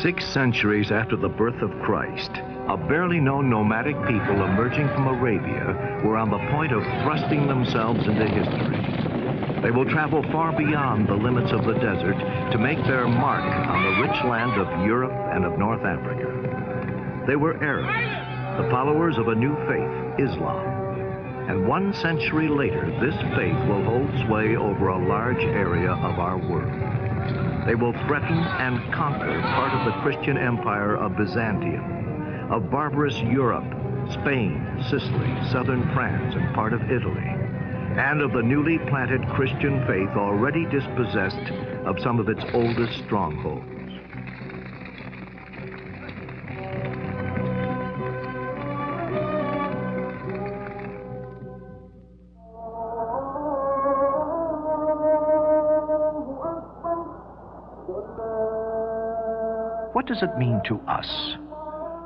6 centuries after the birth of Christ, a barely known nomadic people emerging from Arabia were on the point of thrusting themselves into history. They will travel far beyond the limits of the desert to make their mark on the rich land of Europe and of North Africa. They were Arabs, the followers of a new faith, Islam. And 1 century later, this faith will hold sway over a large area of our world. They will threaten and conquer part of the Christian empire of Byzantium, of barbarous Europe, Spain, Sicily, southern France, and part of Italy, and of the newly planted Christian faith already dispossessed of some of its oldest strongholds. What does it mean to us?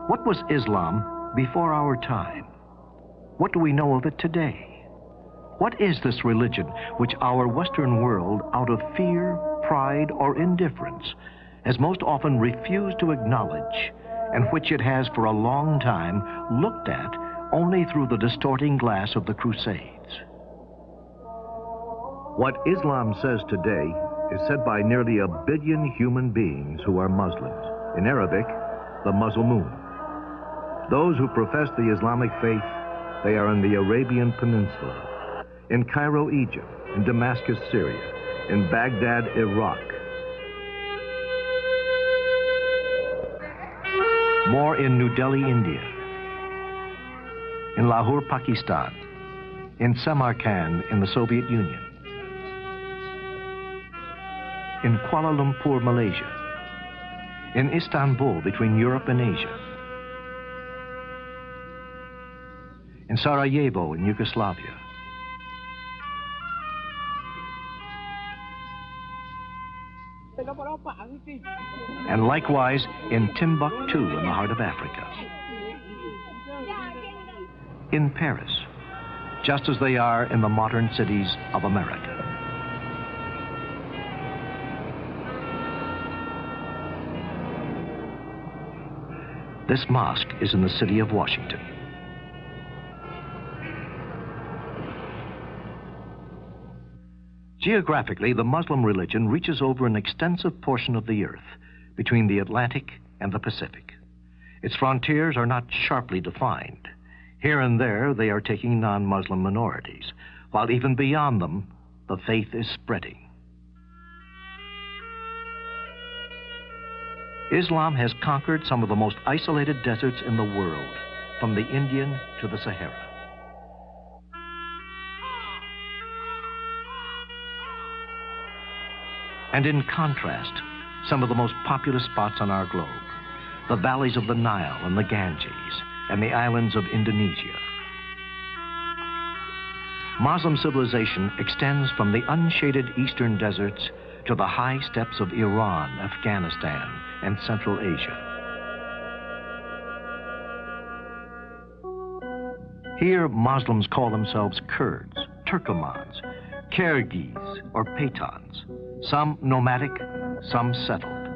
What was Islam before our time? What do we know of it today? What is this religion which our Western world, out of fear, pride, or indifference, has most often refused to acknowledge, and which it has for a long time looked at only through the distorting glass of the Crusades? What Islam says today is said by nearly 1 billion human beings who are Muslims. In Arabic, the Muslimun. Those who profess the Islamic faith, they are in the Arabian Peninsula, in Cairo, Egypt, in Damascus, Syria, in Baghdad, Iraq. More in New Delhi, India, in Lahore, Pakistan, in Samarkand, in the Soviet Union, in Kuala Lumpur, Malaysia, in Istanbul, between Europe and Asia, in Sarajevo, in Yugoslavia, and likewise in Timbuktu, in the heart of Africa, in Paris, just as they are in the modern cities of America. This mosque is in the city of Washington. Geographically, the Muslim religion reaches over an extensive portion of the earth between the Atlantic and the Pacific. Its frontiers are not sharply defined. Here and there, they are taking non-Muslim minorities, while even beyond them, the faith is spreading. Islam has conquered some of the most isolated deserts in the world, from the Indian to the Sahara. And in contrast, some of the most populous spots on our globe, the valleys of the Nile and the Ganges, and the islands of Indonesia. Muslim civilization extends from the unshaded eastern deserts to the high steppes of Iran, Afghanistan, and Central Asia. Here, Muslims call themselves Kurds, Turkomans, Kyrgyz, or Pathans, some nomadic, some settled,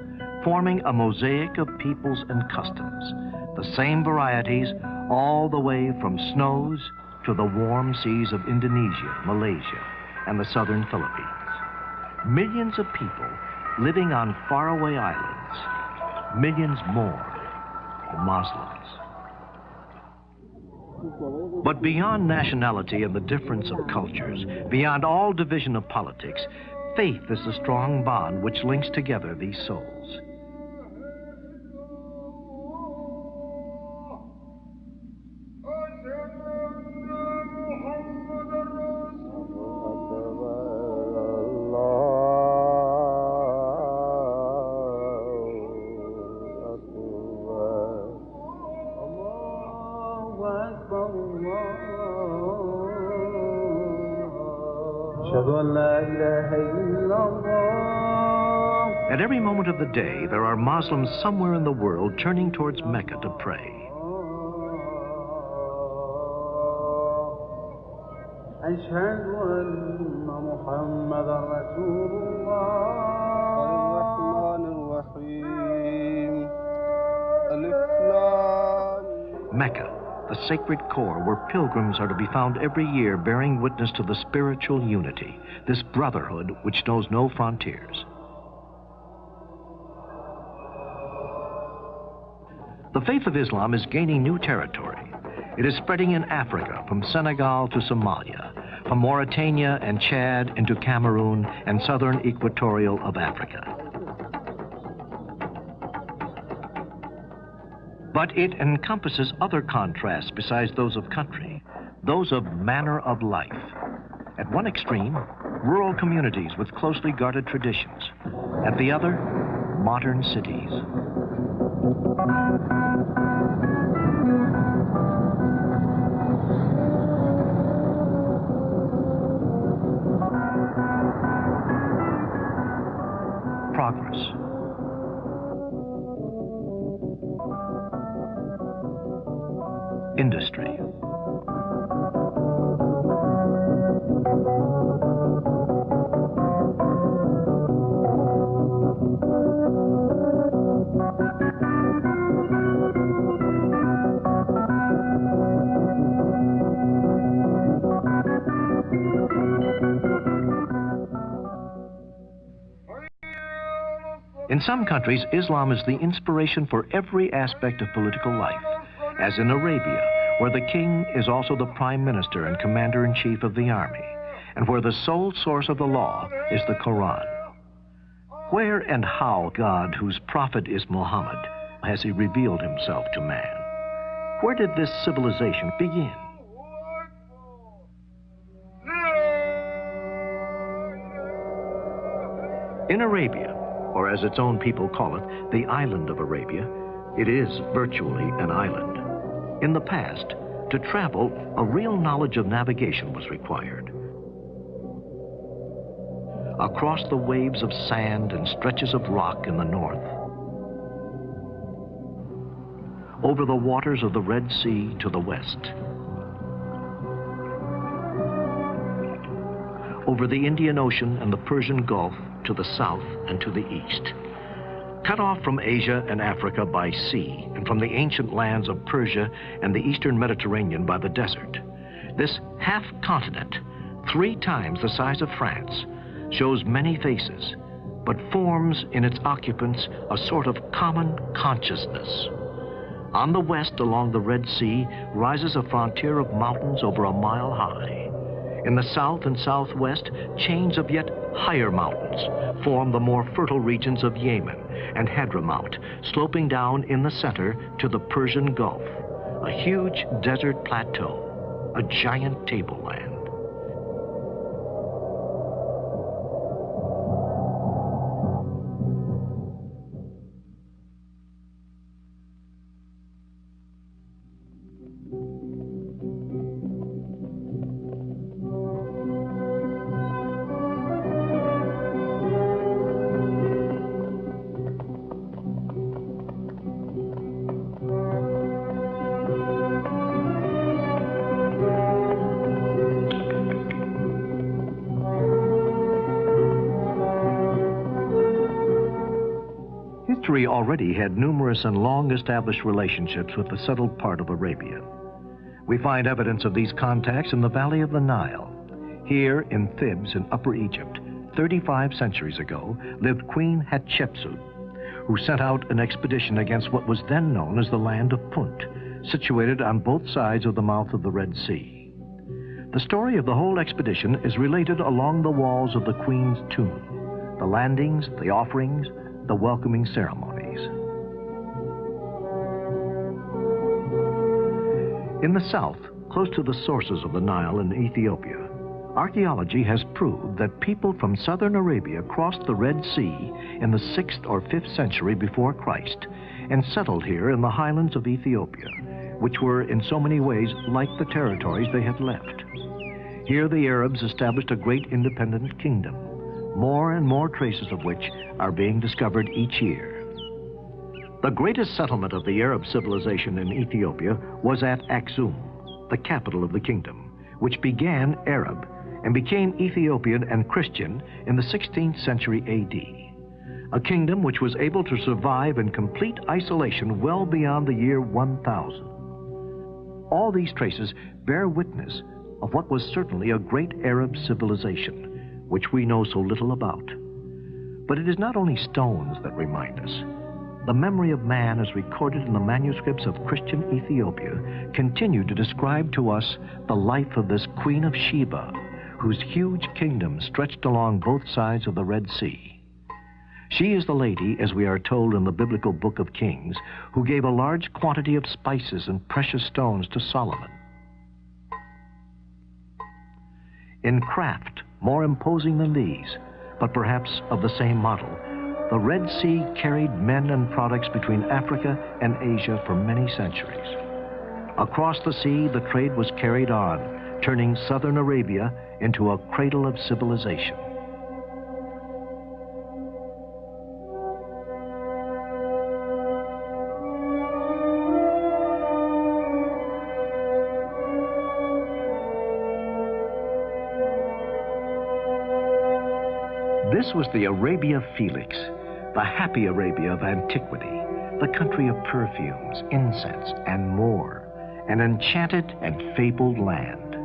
forming a mosaic of peoples and customs, the same varieties all the way from snows to the warm seas of Indonesia, Malaysia, and the southern Philippines. Millions of people living on faraway islands, millions more Muslims. But beyond nationality and the difference of cultures, beyond all division of politics, faith is the strong bond which links together these souls. At every moment of the day, there are Muslims somewhere in the world turning towards Mecca to pray. a sacred core where pilgrims are to be found every year bearing witness to the spiritual unity, this brotherhood which knows no frontiers. The faith of Islam is gaining new territory. It is spreading in Africa, from Senegal to Somalia, from Mauritania and Chad into Cameroon and southern equatorial of Africa. But it encompasses other contrasts besides those of country, those of manner of life. At one extreme, rural communities with closely guarded traditions. At the other, modern cities. Progress. Industry. In some countries, Islam is the inspiration for every aspect of political life, as in Arabia, where the king is also the prime minister and commander-in-chief of the army, and where the sole source of the law is the Quran. Where and how God, whose prophet is Muhammad, has he revealed himself to man? Where did this civilization begin? In Arabia, or as its own people call it, the island of Arabia, it is virtually an island. In the past, to travel, a real knowledge of navigation was required. Across the waves of sand and stretches of rock in the north, over the waters of the Red Sea to the west, over the Indian Ocean and the Persian Gulf to the south and to the east. Cut off from Asia and Africa by sea, and from the ancient lands of Persia and the eastern Mediterranean by the desert, this half-continent, 3 times the size of France, shows many faces, but forms in its occupants a sort of common consciousness. On the west along the Red Sea rises a frontier of mountains over a mile high. In the south and southwest, chains of yet higher mountains form the more fertile regions of Yemen and Hadramaut, sloping down in the center to the Persian Gulf, a huge desert plateau, a giant tableland. History already had numerous and long-established relationships with the settled part of Arabia. We find evidence of these contacts in the valley of the Nile. Here in Thebes in Upper Egypt, 35 centuries ago, lived Queen Hatshepsut, who sent out an expedition against what was then known as the land of Punt, situated on both sides of the mouth of the Red Sea. The story of the whole expedition is related along the walls of the Queen's tomb, the landings, the offerings, the welcoming ceremonies. In the south, close to the sources of the Nile in Ethiopia, archaeology has proved that people from southern Arabia crossed the Red Sea in the 6th or 5th century before Christ and settled here in the highlands of Ethiopia, which were in so many ways like the territories they had left. Here the Arabs established a great independent kingdom, more and more traces of which are being discovered each year. The greatest settlement of the Arab civilization in Ethiopia was at Aksum, the capital of the kingdom, which began Arab and became Ethiopian and Christian in the 16th century AD, a kingdom which was able to survive in complete isolation well beyond the year 1000. All these traces bear witness of what was certainly a great Arab civilization, which we know so little about. But it is not only stones that remind us. The memory of man as recorded in the manuscripts of Christian Ethiopia continue to describe to us the life of this Queen of Sheba, whose huge kingdom stretched along both sides of the Red Sea. She is the lady, as we are told in the biblical book of Kings, who gave a large quantity of spices and precious stones to Solomon. In craft, more imposing than these, but perhaps of the same model, the Red Sea carried men and products between Africa and Asia for many centuries. Across the sea, the trade was carried on, turning southern Arabia into a cradle of civilization. This was the Arabia Felix, the happy Arabia of antiquity, the country of perfumes, incense, and more, an enchanted and fabled land.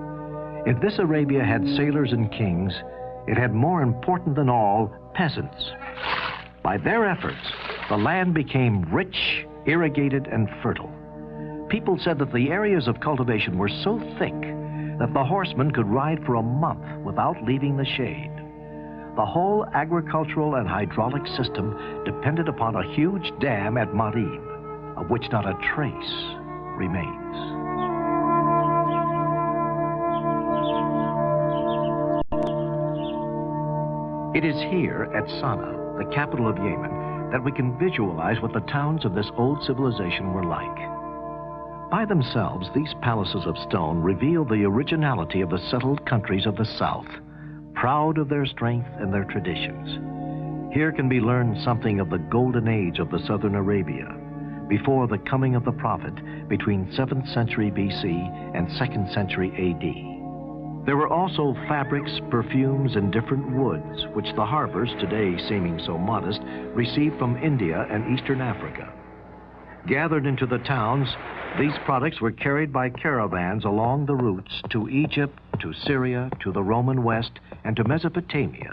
If this Arabia had sailors and kings, it had more important than all, peasants. By their efforts, the land became rich, irrigated, and fertile. People said that the areas of cultivation were so thick that the horsemen could ride for a month without leaving the shade. The whole agricultural and hydraulic system depended upon a huge dam at Marib, of which not a trace remains. It is here at Sana'a, the capital of Yemen, that we can visualize what the towns of this old civilization were like. By themselves, these palaces of stone reveal the originality of the settled countries of the south, proud of their strength and their traditions. Here can be learned something of the golden age of the southern Arabia, before the coming of the prophet between 7th century BC and 2nd century AD. There were also fabrics, perfumes, and different woods, which the harbors, today seeming so modest, received from India and Eastern Africa. Gathered into the towns, these products were carried by caravans along the routes to Egypt, to Syria, to the Roman West, and to Mesopotamia.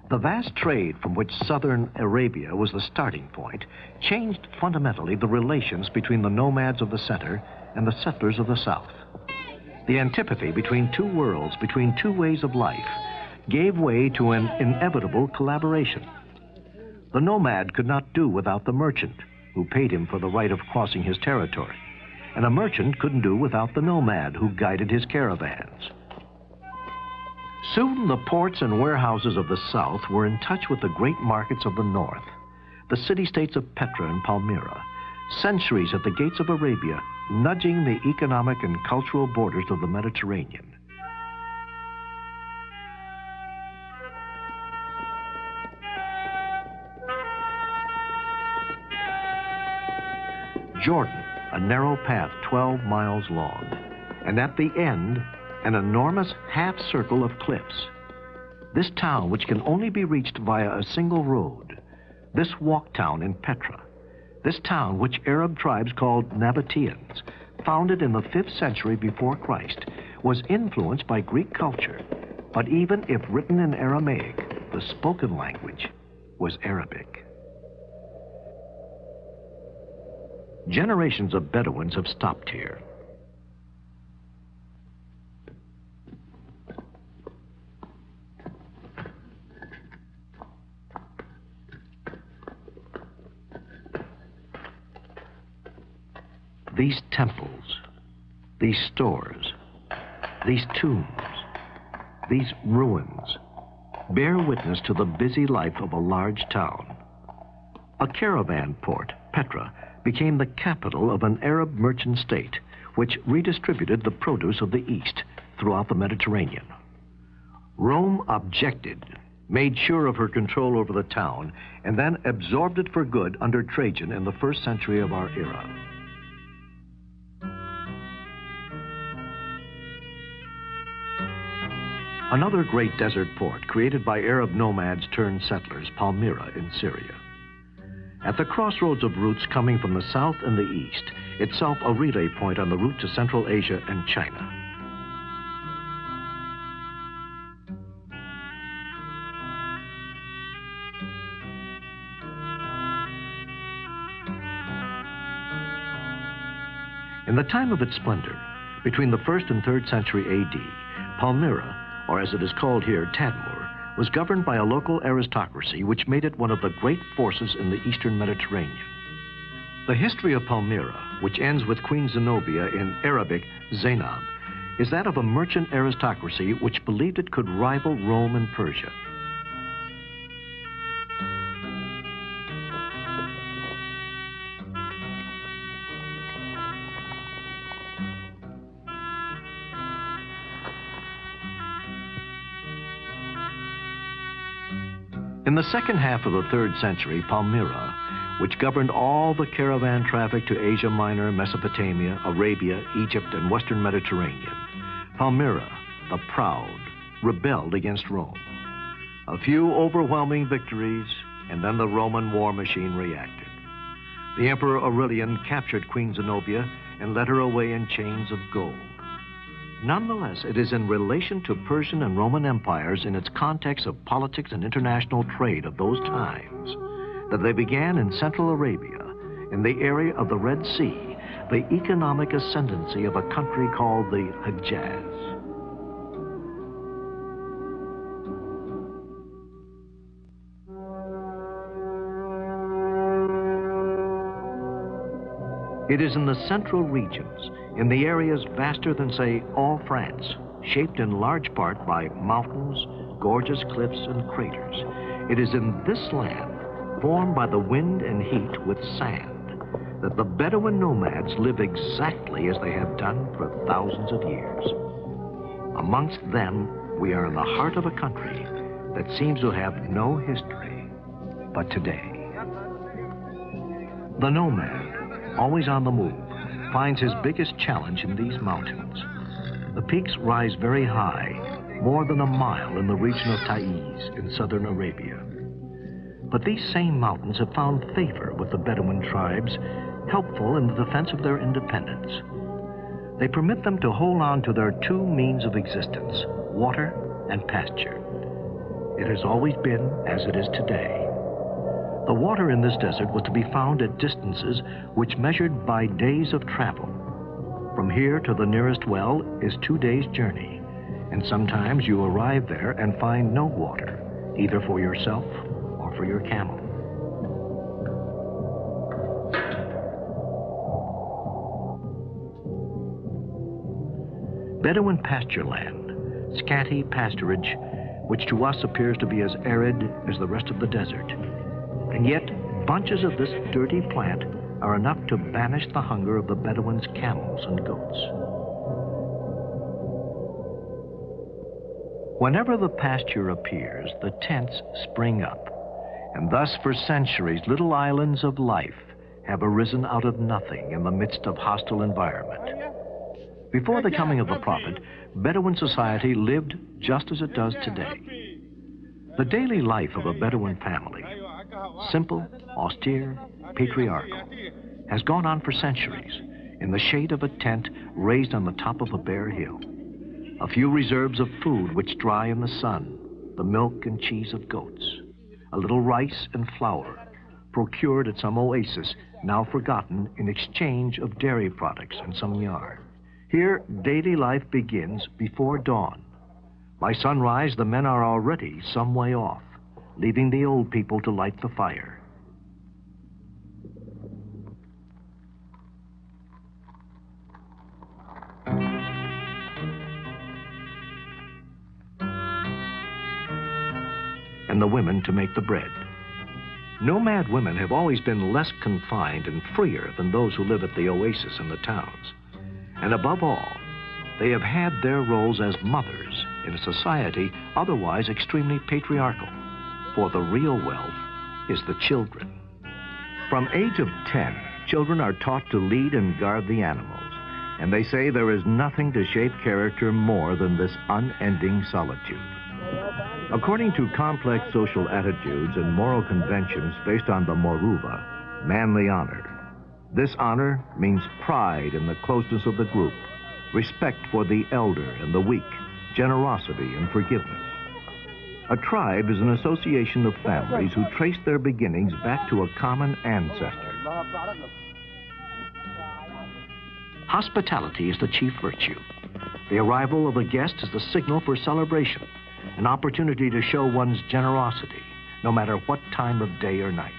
The vast trade from which southern Arabia was the starting point changed fundamentally the relations between the nomads of the center and the settlers of the south. The antipathy between two worlds, between two ways of life, gave way to an inevitable collaboration. The nomad could not do without the merchant, who paid him for the right of crossing his territory, and a merchant couldn't do without the nomad, who guided his caravans. Soon the ports and warehouses of the south were in touch with the great markets of the north, the city-states of Petra and Palmyra, centuries at the gates of Arabia, nudging the economic and cultural borders of the Mediterranean. Jordan, a narrow path 12 miles long, and at the end, an enormous half-circle of cliffs. This town, which can only be reached via a single road, this walk town in Petra, this town which Arab tribes called Nabateans, founded in the 5th century before Christ, was influenced by Greek culture, but even if written in Aramaic, the spoken language was Arabic. Generations of Bedouins have stopped here. These temples, these stores, these tombs, these ruins bear witness to the busy life of a large town. A caravan port, Petra, became the capital of an Arab merchant state, which redistributed the produce of the East throughout the Mediterranean. Rome objected, made sure of her control over the town, and then absorbed it for good under Trajan in the 1st century of our era. Another great desert port created by Arab nomads turned settlers, Palmyra in Syria. At the crossroads of routes coming from the south and the east, itself a relay point on the route to Central Asia and China. In the time of its splendor, between the 1st and 3rd century A.D., Palmyra, or as it is called here, Tadmor, was governed by a local aristocracy which made it one of the great forces in the eastern Mediterranean. The history of Palmyra, which ends with Queen Zenobia, in Arabic, Zainab, is that of a merchant aristocracy which believed it could rival Rome and Persia. In the second half of the 3rd century, Palmyra, which governed all the caravan traffic to Asia Minor, Mesopotamia, Arabia, Egypt, and Western Mediterranean, Palmyra, the proud, rebelled against Rome. A few overwhelming victories, and then the Roman war machine reacted. The Emperor Aurelian captured Queen Zenobia and led her away in chains of gold. Nonetheless, it is in relation to Persian and Roman empires in its context of politics and international trade of those times that they began in Central Arabia, in the area of the Red Sea, the economic ascendancy of a country called the Hejaz. It is in the central regions, in the areas vaster than, say, all France, shaped in large part by mountains, gorgeous cliffs, and craters. It is in this land, formed by the wind and heat with sand, that the Bedouin nomads live exactly as they have done for thousands of years. Amongst them, we are in the heart of a country that seems to have no history but today. The nomad, always on the move, finds his biggest challenge in these mountains. The peaks rise very high, more than a mile in the region of Taiz in southern Arabia. But these same mountains have found favor with the Bedouin tribes, helpful in the defense of their independence. They permit them to hold on to their two means of existence, water and pasture. It has always been as it is today. The water in this desert was to be found at distances which measured by days of travel. From here to the nearest well is 2 days' journey, and sometimes you arrive there and find no water, either for yourself or for your camel. Bedouin pasture land, scanty pasturage, which to us appears to be as arid as the rest of the desert. And yet, bunches of this dirty plant are enough to banish the hunger of the Bedouins' camels and goats. Whenever the pasture appears, the tents spring up, and thus for centuries little islands of life have arisen out of nothing in the midst of hostile environment. Before the coming of the Prophet, Bedouin society lived just as it does today. The daily life of a Bedouin family, simple, austere, patriarchal, has gone on for centuries in the shade of a tent raised on the top of a bare hill. A few reserves of food which dry in the sun, the milk and cheese of goats, a little rice and flour procured at some oasis now forgotten in exchange of dairy products and some yarn. Here, daily life begins before dawn. By sunrise, the men are already some way off, leaving the old people to light the fire. And the women to make the bread. Nomad women have always been less confined and freer than those who live at the oasis in the towns. And above all, they have had their roles as mothers in a society otherwise extremely patriarchal. For the real wealth is the children. From age of 10, children are taught to lead and guard the animals, and they say there is nothing to shape character more than this unending solitude. According to complex social attitudes and moral conventions based on the Moruva, manly honor, this honor means pride in the closeness of the group, respect for the elder and the weak, generosity and forgiveness. A tribe is an association of families who trace their beginnings back to a common ancestor. Hospitality is the chief virtue. The arrival of a guest is the signal for celebration, an opportunity to show one's generosity, no matter what time of day or night.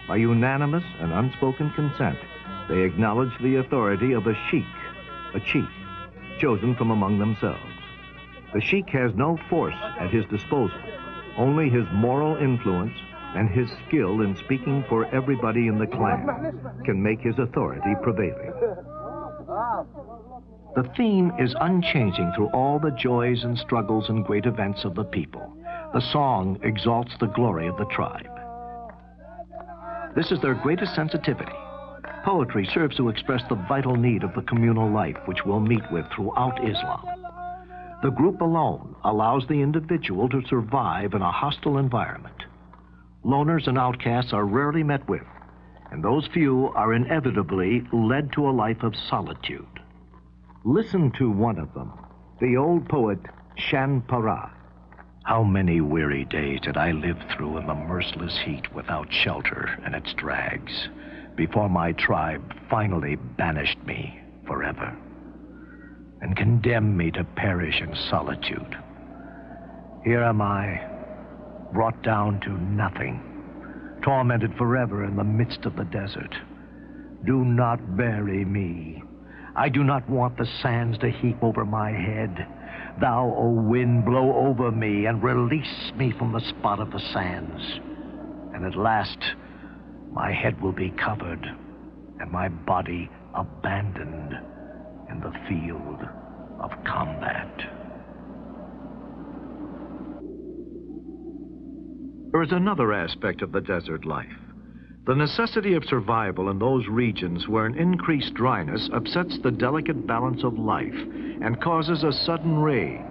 By unanimous and unspoken consent, they acknowledge the authority of a sheikh, a chief, chosen from among themselves. The sheikh has no force at his disposal, only his moral influence and his skill in speaking for everybody in the clan can make his authority prevailing. The theme is unchanging through all the joys and struggles and great events of the people. The song exalts the glory of the tribe. This is their greatest sensitivity. Poetry serves to express the vital need of the communal life which we'll meet with throughout Islam. The group alone allows the individual to survive in a hostile environment. Loners and outcasts are rarely met with, and those few are inevitably led to a life of solitude. Listen to one of them, the old poet Shan Para. How many weary days did I live through in the merciless heat without shelter and its drags, before my tribe finally banished me forever and condemned me to perish in solitude. Here am I, brought down to nothing, tormented forever in the midst of the desert. Do not bury me. I do not want the sands to heap over my head. Thou, O wind, blow over me and release me from the spot of the sands. And at last, my head will be covered and my body abandoned in the field of combat. There is another aspect of the desert life. The necessity of survival in those regions where an increased dryness upsets the delicate balance of life and causes a sudden raid.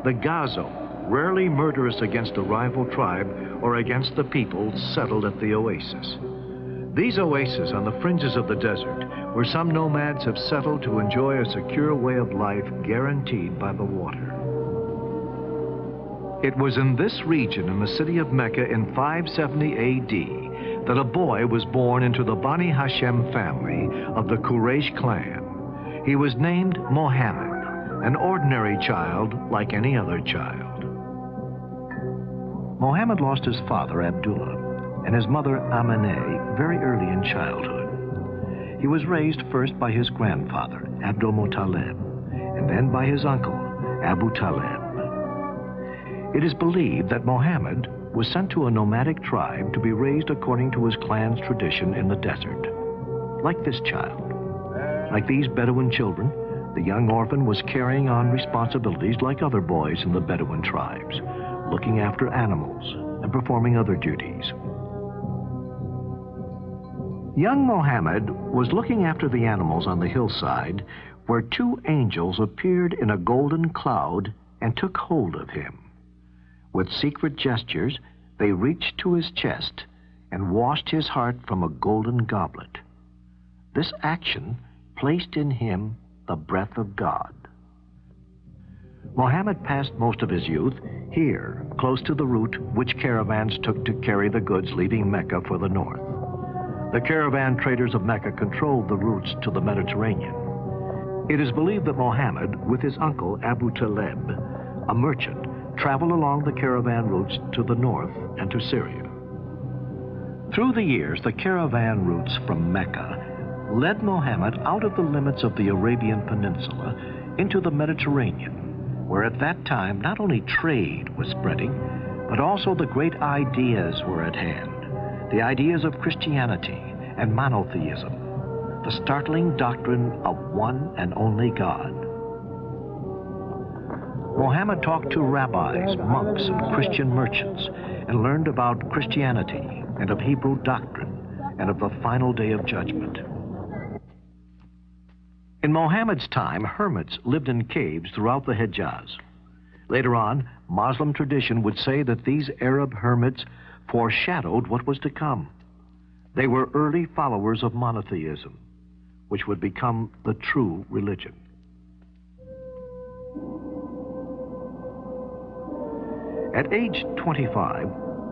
The Gazo, rarely murderous against a rival tribe or against the people settled at the oasis. These oases on the fringes of the desert, where some nomads have settled to enjoy a secure way of life guaranteed by the water. It was in this region in the city of Mecca in 570 AD that a boy was born into the Bani Hashem family of the Quraysh clan. He was named Muhammad, an ordinary child like any other child. Muhammad lost his father, Abdullah, and his mother, Amineh, very early in childhood. He was raised first by his grandfather, Abdul Muttalib, and then by his uncle, Abu Talib. It is believed that Muhammad was sent to a nomadic tribe to be raised according to his clan's tradition in the desert. Like this child, like these Bedouin children, the young orphan was carrying on responsibilities like other boys in the Bedouin tribes, looking after animals and performing other duties. Young Muhammad was looking after the animals on the hillside where two angels appeared in a golden cloud and took hold of him. With secret gestures, they reached to his chest and washed his heart from a golden goblet. This action placed in him the breath of God. Muhammad passed most of his youth here, close to the route which caravans took to carry the goods leaving Mecca for the north. The caravan traders of Mecca controlled the routes to the Mediterranean. It is believed that Muhammad, with his uncle Abu Talib, a merchant, traveled along the caravan routes to the north and to Syria. Through the years, the caravan routes from Mecca led Muhammad out of the limits of the Arabian Peninsula into the Mediterranean, where at that time not only trade was spreading, but also the great ideas were at hand, the ideas of Christianity and monotheism, the startling doctrine of one and only God. Muhammad talked to rabbis, monks, and Christian merchants, and learned about Christianity and of Hebrew doctrine and of the final day of judgment. In Mohammed's time, hermits lived in caves throughout the Hejaz. Later on, Muslim tradition would say that these Arab hermits foreshadowed what was to come. They were early followers of monotheism, which would become the true religion. At age 25,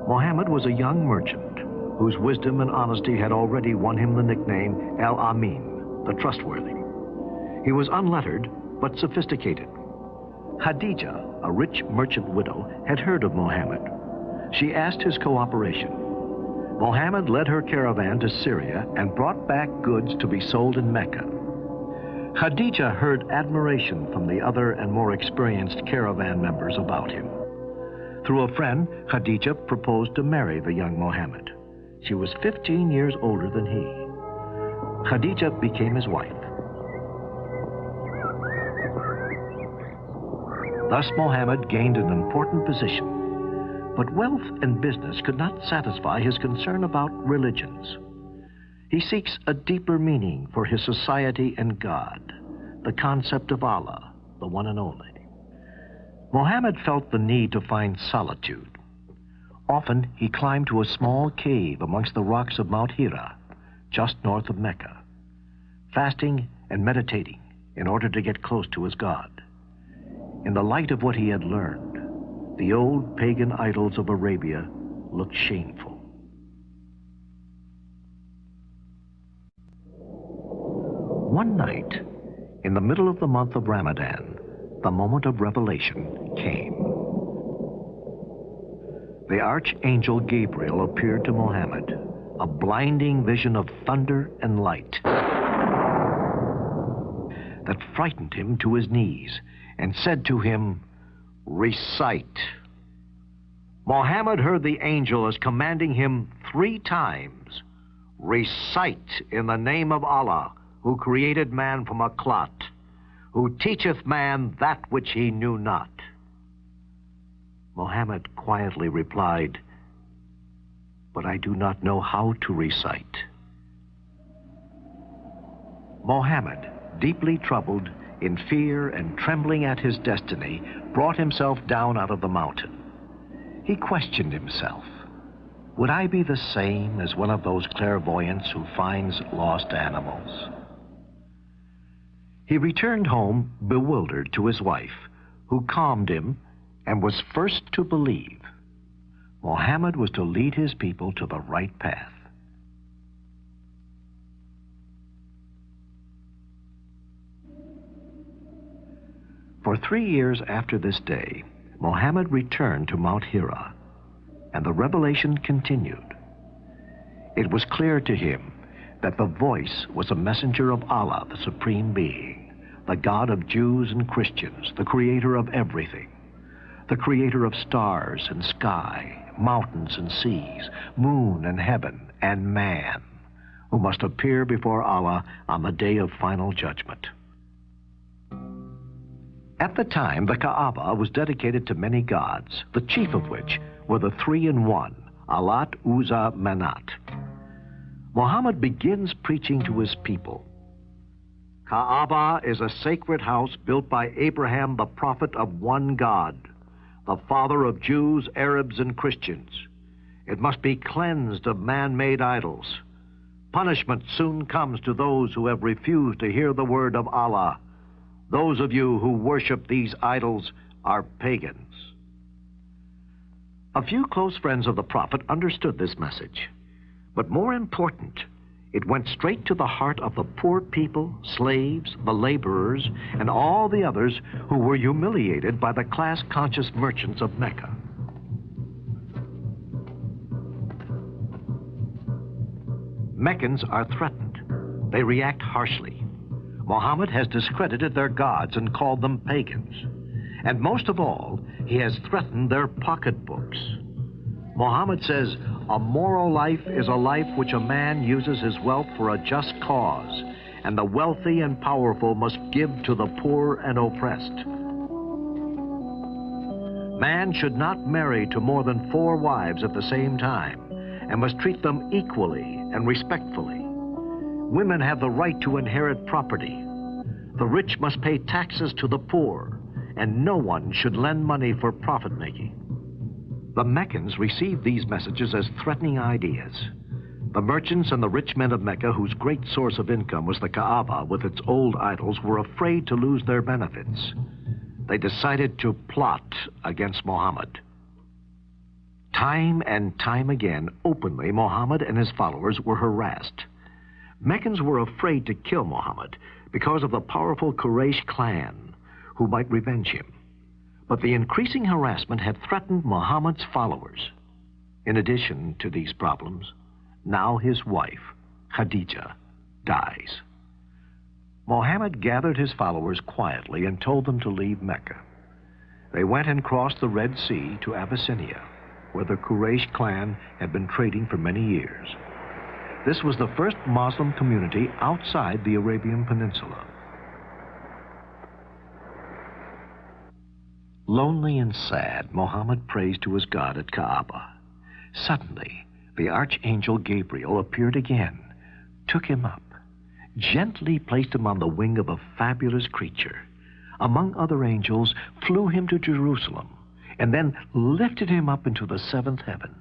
Muhammad was a young merchant whose wisdom and honesty had already won him the nickname Al-Amin, the trustworthy. He was unlettered, but sophisticated. Khadija, a rich merchant widow, had heard of Muhammad. She asked his cooperation. Muhammad led her caravan to Syria and brought back goods to be sold in Mecca. Khadija heard admiration from the other and more experienced caravan members about him. Through a friend, Khadija proposed to marry the young Muhammad. She was 15 years older than he. Khadija became his wife. Thus Muhammad gained an important position, but wealth and business could not satisfy his concern about religions. He seeks a deeper meaning for his society and God, the concept of Allah, the one and only. Muhammad felt the need to find solitude. Often he climbed to a small cave amongst the rocks of Mount Hira, just north of Mecca, fasting and meditating in order to get close to his God. In the light of what he had learned, the old pagan idols of Arabia looked shameful. One night, in the middle of the month of Ramadan, the moment of revelation came. The archangel Gabriel appeared to Muhammad, a blinding vision of thunder and light that frightened him to his knees, and said to him, "Recite." Muhammad heard the angel as commanding him 3 times, "Recite in the name of Allah, who created man from a clot, who teacheth man that which he knew not." Muhammad quietly replied, "But I do not know how to recite." Muhammad, deeply troubled, in fear and trembling at his destiny, brought himself down out of the mountain. He questioned himself. Would I be the same as one of those clairvoyants who finds lost animals? He returned home bewildered to his wife, who calmed him and was first to believe. Muhammad was to lead his people to the right path. For 3 years after this day, Muhammad returned to Mount Hira, and the revelation continued. It was clear to him that the voice was a messenger of Allah, the Supreme Being, the God of Jews and Christians, the creator of everything, the creator of stars and sky, mountains and seas, moon and heaven, and man, who must appear before Allah on the day of final judgment. At the time, the Kaaba was dedicated to many gods, the chief of which were the 3-in-1, Allat, Uzza, Manat. Muhammad begins preaching to his people. Kaaba is a sacred house built by Abraham, the prophet of one God, the father of Jews, Arabs, and Christians. It must be cleansed of man-made idols. Punishment soon comes to those who have refused to hear the word of Allah. Those of you who worship these idols are pagans. A few close friends of the prophet understood this message. But more important, it went straight to the heart of the poor people, slaves, the laborers, and all the others who were humiliated by the class-conscious merchants of Mecca. Meccans are threatened. They react harshly. Muhammad has discredited their gods and called them pagans. And most of all, he has threatened their pocketbooks. Muhammad says, a moral life is a life which a man uses his wealth for a just cause, and the wealthy and powerful must give to the poor and oppressed. Man should not marry to more than 4 wives at the same time, and must treat them equally and respectfully. Women have the right to inherit property. The rich must pay taxes to the poor, and no one should lend money for profit-making. The Meccans received these messages as threatening ideas. The merchants and the rich men of Mecca, whose great source of income was the Kaaba with its old idols, were afraid to lose their benefits. They decided to plot against Muhammad. Time and time again, openly, Muhammad and his followers were harassed. Meccans were afraid to kill Muhammad because of the powerful Quraysh clan, who might revenge him. But the increasing harassment had threatened Muhammad's followers. In addition to these problems, now his wife, Khadija, dies. Muhammad gathered his followers quietly and told them to leave Mecca. They went and crossed the Red Sea to Abyssinia, where the Quraysh clan had been trading for many years. This was the first Muslim community outside the Arabian Peninsula. Lonely and sad, Muhammad prays to his God at Kaaba. Suddenly, the archangel Gabriel appeared again, took him up, gently placed him on the wing of a fabulous creature, among other angels, flew him to Jerusalem, and then lifted him up into the seventh heaven,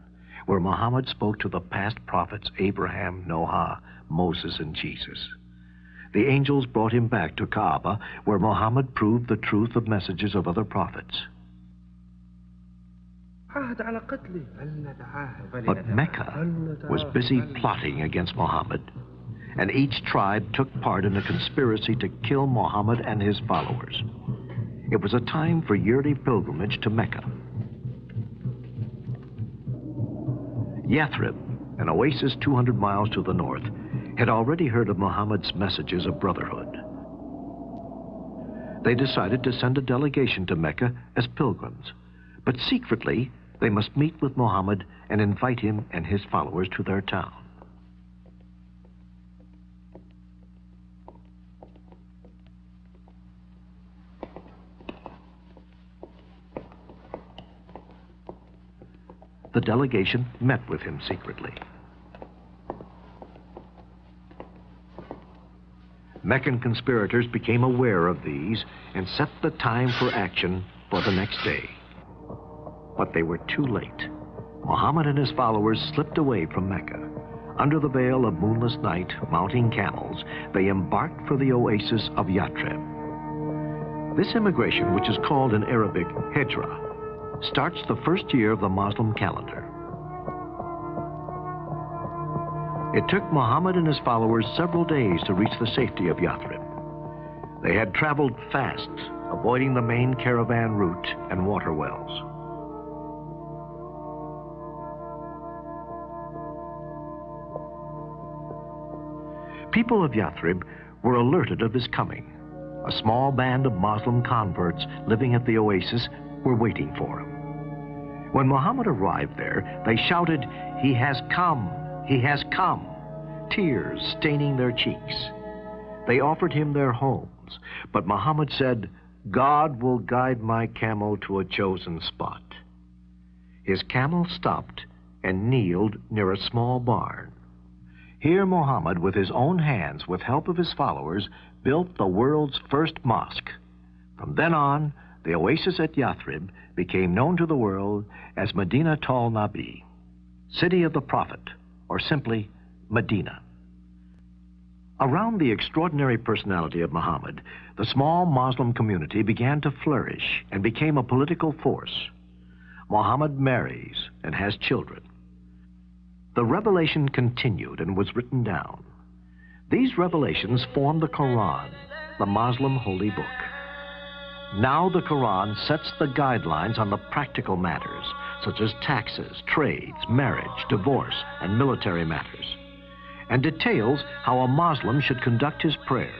where Muhammad spoke to the past prophets Abraham, Noah, Moses, and Jesus. The angels brought him back to Kaaba, where Muhammad proved the truth of messages of other prophets. But Mecca was busy plotting against Muhammad, and each tribe took part in a conspiracy to kill Muhammad and his followers. It was a time for yearly pilgrimage to Mecca. Yathrib, an oasis 200 miles to the north, had already heard of Muhammad's messages of brotherhood. They decided to send a delegation to Mecca as pilgrims, but secretly they must meet with Muhammad and invite him and his followers to their town. The delegation met with him secretly. Meccan conspirators became aware of these and set the time for action for the next day. But they were too late. Muhammad and his followers slipped away from Mecca. Under the veil of moonless night, mounting camels, they embarked for the oasis of Yathrib. This immigration, which is called in Arabic Hijra, starts the first year of the Muslim calendar. It took Muhammad and his followers several days to reach the safety of Yathrib. They had traveled fast, avoiding the main caravan route and water wells. People of Yathrib were alerted of his coming. A small band of Muslim converts living at the oasis were waiting for him. When Muhammad arrived there, they shouted, "He has come! He has come!" Tears staining their cheeks. They offered him their homes, but Muhammad said, "God will guide my camel to a chosen spot." His camel stopped and kneeled near a small barn. Here Muhammad, with his own hands, with help of his followers, built the world's first mosque. From then on, the oasis at Yathrib became known to the world as Madinatul Nabi, City of the Prophet, or simply Medina. Around the extraordinary personality of Muhammad, the small Muslim community began to flourish and became a political force. Muhammad marries and has children. The revelation continued and was written down. These revelations form the Quran, the Muslim holy book. Now the Quran sets the guidelines on the practical matters, such as taxes, trades, marriage, divorce, and military matters, and details how a Muslim should conduct his prayers.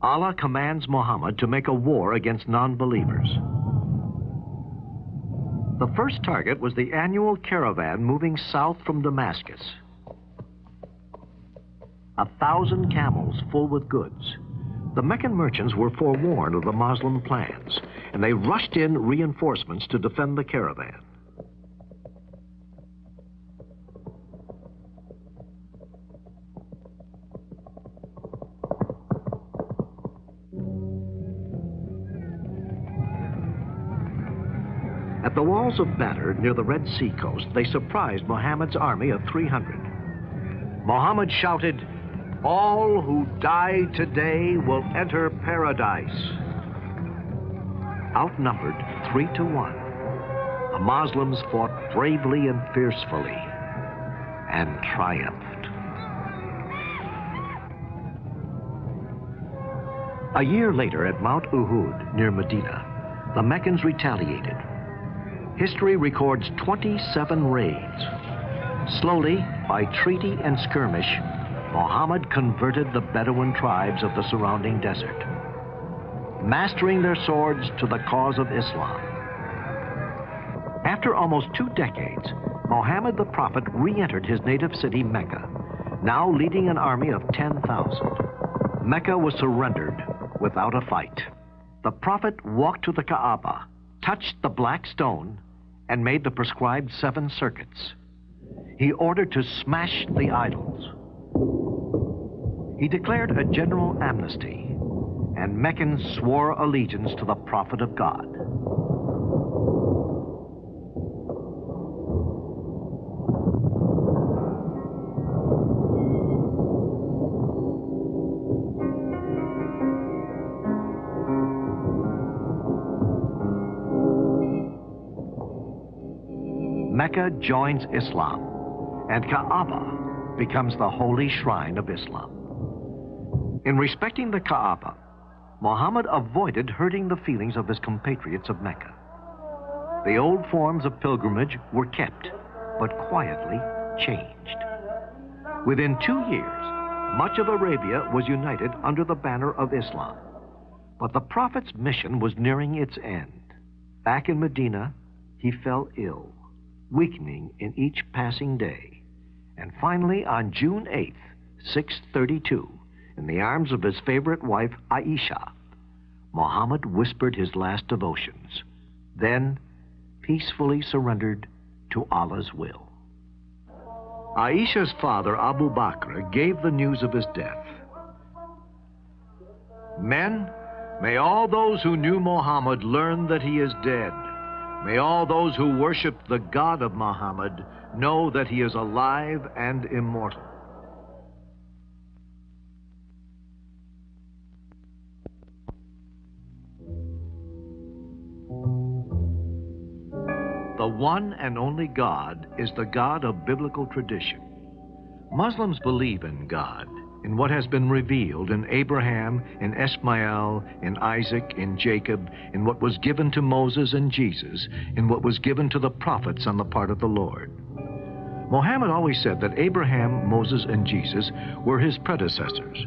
Allah commands Muhammad to make a war against non-believers. The first target was the annual caravan moving south from Damascus. 1,000 camels full with goods. The Meccan merchants were forewarned of the Moslem plans, and they rushed in reinforcements to defend the caravan. At the walls of Badr, near the Red Sea coast, they surprised Muhammad's army of 300. Muhammad shouted, "All who die today will enter paradise." Outnumbered 3-1, the Muslims fought bravely and fiercely and triumphed. A year later at Mount Uhud, near Medina, the Meccans retaliated. History records 27 raids. Slowly, by treaty and skirmish, Muhammad converted the Bedouin tribes of the surrounding desert, mastering their swords to the cause of Islam. After almost 2 decades, Muhammad the Prophet re-entered his native city, Mecca, now leading an army of 10,000. Mecca was surrendered without a fight. The Prophet walked to the Kaaba, touched the black stone, and made the prescribed 7 circuits. He ordered to smash the idols. He declared a general amnesty, and Meccans swore allegiance to the Prophet of God. Mecca joins Islam, and Kaaba becomes the holy shrine of Islam. In respecting the Kaaba, Muhammad avoided hurting the feelings of his compatriots of Mecca. The old forms of pilgrimage were kept, but quietly changed. Within 2 years, much of Arabia was united under the banner of Islam. But the Prophet's mission was nearing its end. Back in Medina, he fell ill, weakening in each passing day. And finally, on June 8th, 632, in the arms of his favorite wife, Aisha, Muhammad whispered his last devotions, then peacefully surrendered to Allah's will. Aisha's father, Abu Bakr, gave the news of his death. "Men, may all those who knew Muhammad learn that he is dead. May all those who worship the God of Muhammad know that he is alive and immortal." The one and only God is the God of biblical tradition. Muslims believe in God, in what has been revealed in Abraham, in Ishmael, in Isaac, in Jacob, in what was given to Moses and Jesus, in what was given to the prophets on the part of the Lord. Muhammad always said that Abraham, Moses, and Jesus were his predecessors.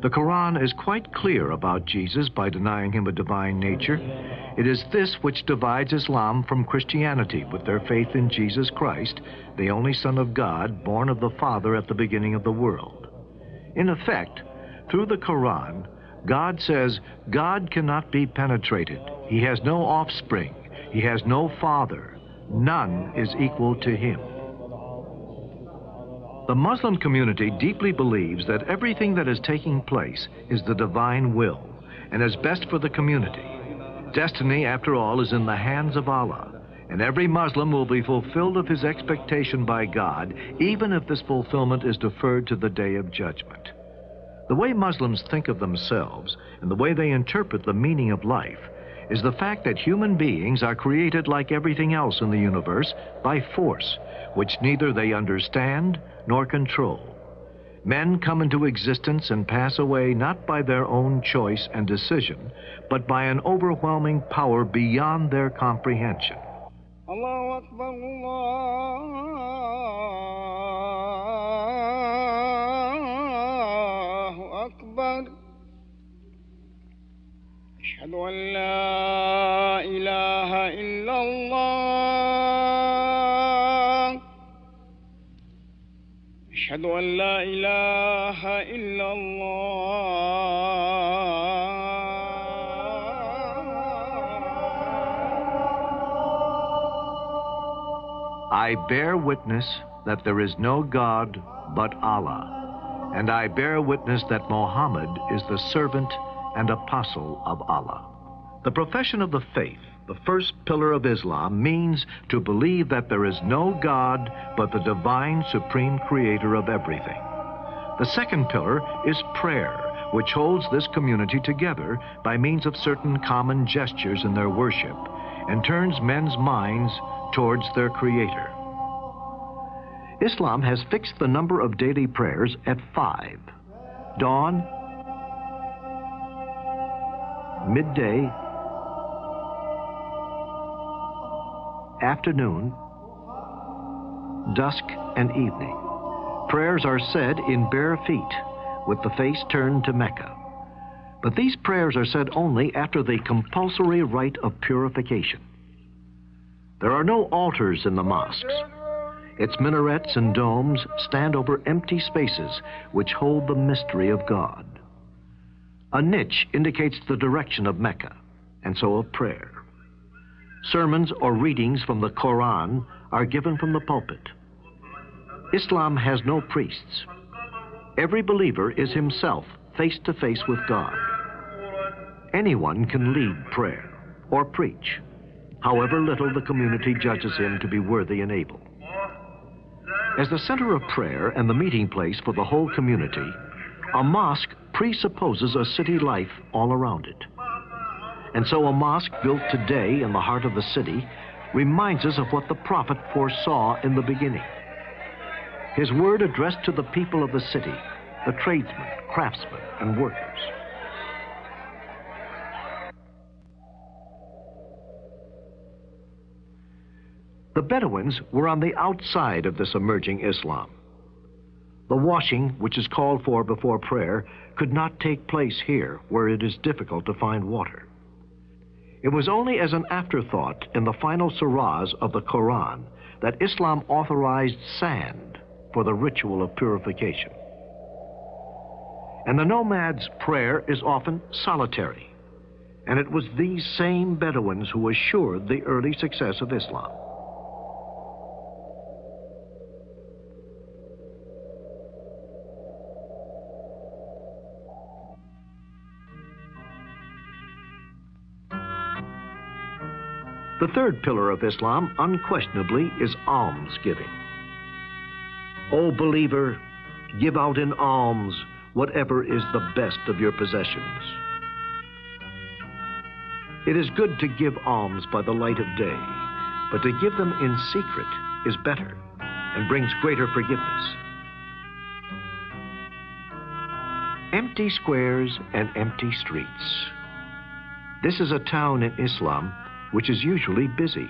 The Quran is quite clear about Jesus by denying him a divine nature. It is this which divides Islam from Christianity, with their faith in Jesus Christ, the only Son of God, born of the Father at the beginning of the world. In effect, through the Quran, God says God cannot be penetrated. He has no offspring. He has no father. None is equal to him. The Muslim community deeply believes that everything that is taking place is the divine will and is best for the community. Destiny, after all, is in the hands of Allah, and every Muslim will be fulfilled of his expectation by God, even if this fulfillment is deferred to the day of judgment. The way Muslims think of themselves and the way they interpret the meaning of life is the fact that human beings are created like everything else in the universe by force, which neither they understand nor control. Men come into existence and pass away not by their own choice and decision, but by an overwhelming power beyond their comprehension. Allahu Akbar, Allahu Akbar. Ashhadu an la ilaha illallah. أشهد أن لا إله إلا الله I bear witness that there is no God but Allah, and I bear witness that Muhammad is the servant and apostle of Allah. The profession of the faith, the first pillar of Islam, means to believe that there is no God but the divine supreme creator of everything. The second pillar is prayer, which holds this community together by means of certain common gestures in their worship and turns men's minds towards their Creator. Islam has fixed the number of daily prayers at 5. Dawn, midday, afternoon, dusk, and evening. Prayers are said in bare feet, with the face turned to Mecca. But these prayers are said only after the compulsory rite of purification. There are no altars in the mosques. Its minarets and domes stand over empty spaces which hold the mystery of God. A niche indicates the direction of Mecca, and so of prayer. Sermons or readings from the Quran are given from the pulpit. Islam has no priests. Every believer is himself face to face with God. Anyone can lead prayer or preach, however little the community judges him to be worthy and able. As the center of prayer and the meeting place for the whole community, a mosque presupposes a city life all around it. And so a mosque built today in the heart of the city reminds us of what the prophet foresaw in the beginning. His word addressed to the people of the city, the tradesmen, craftsmen, and workers. The Bedouins were on the outside of this emerging Islam. The washing, which is called for before prayer, could not take place here, where it is difficult to find water. It was only as an afterthought in the final surahs of the Quran that Islam authorized sand for the ritual of purification. And the nomad's prayer is often solitary, and it was these same Bedouins who assured the early success of Islam. The third pillar of Islam, unquestionably, is almsgiving. O believer, give out in alms whatever is the best of your possessions. It is good to give alms by the light of day, but to give them in secret is better and brings greater forgiveness. Empty squares and empty streets. This is a town in Islam which is usually busy,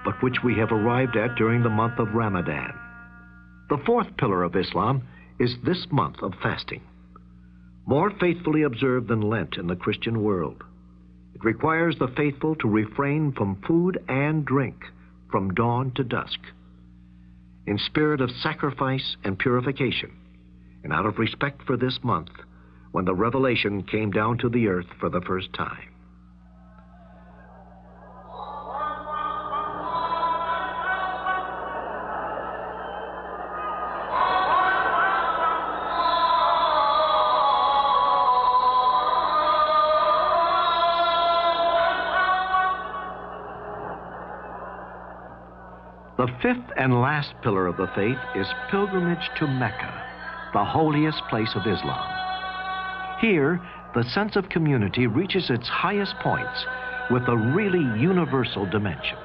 but which we have arrived at during the month of Ramadan. The fourth pillar of Islam is this month of fasting, more faithfully observed than Lent in the Christian world. It requires the faithful to refrain from food and drink from dawn to dusk, in spirit of sacrifice and purification, and out of respect for this month, when the revelation came down to the earth for the first time. The fifth and last pillar of the faith is pilgrimage to Mecca, the holiest place of Islam. Here, the sense of community reaches its highest points with a really universal dimension.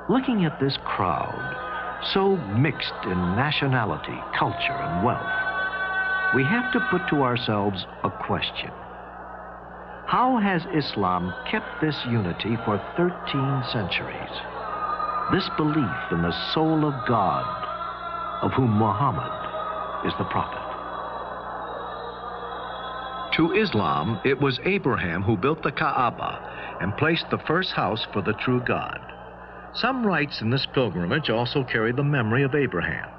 Looking at this crowd, so mixed in nationality, culture, and wealth, we have to put to ourselves a question. How has Islam kept this unity for 13 centuries? This belief in the soul of God, of whom Muhammad is the prophet. To Islam, it was Abraham who built the Kaaba and placed the first house for the true God. Some rites in this pilgrimage also carry the memory of Abraham.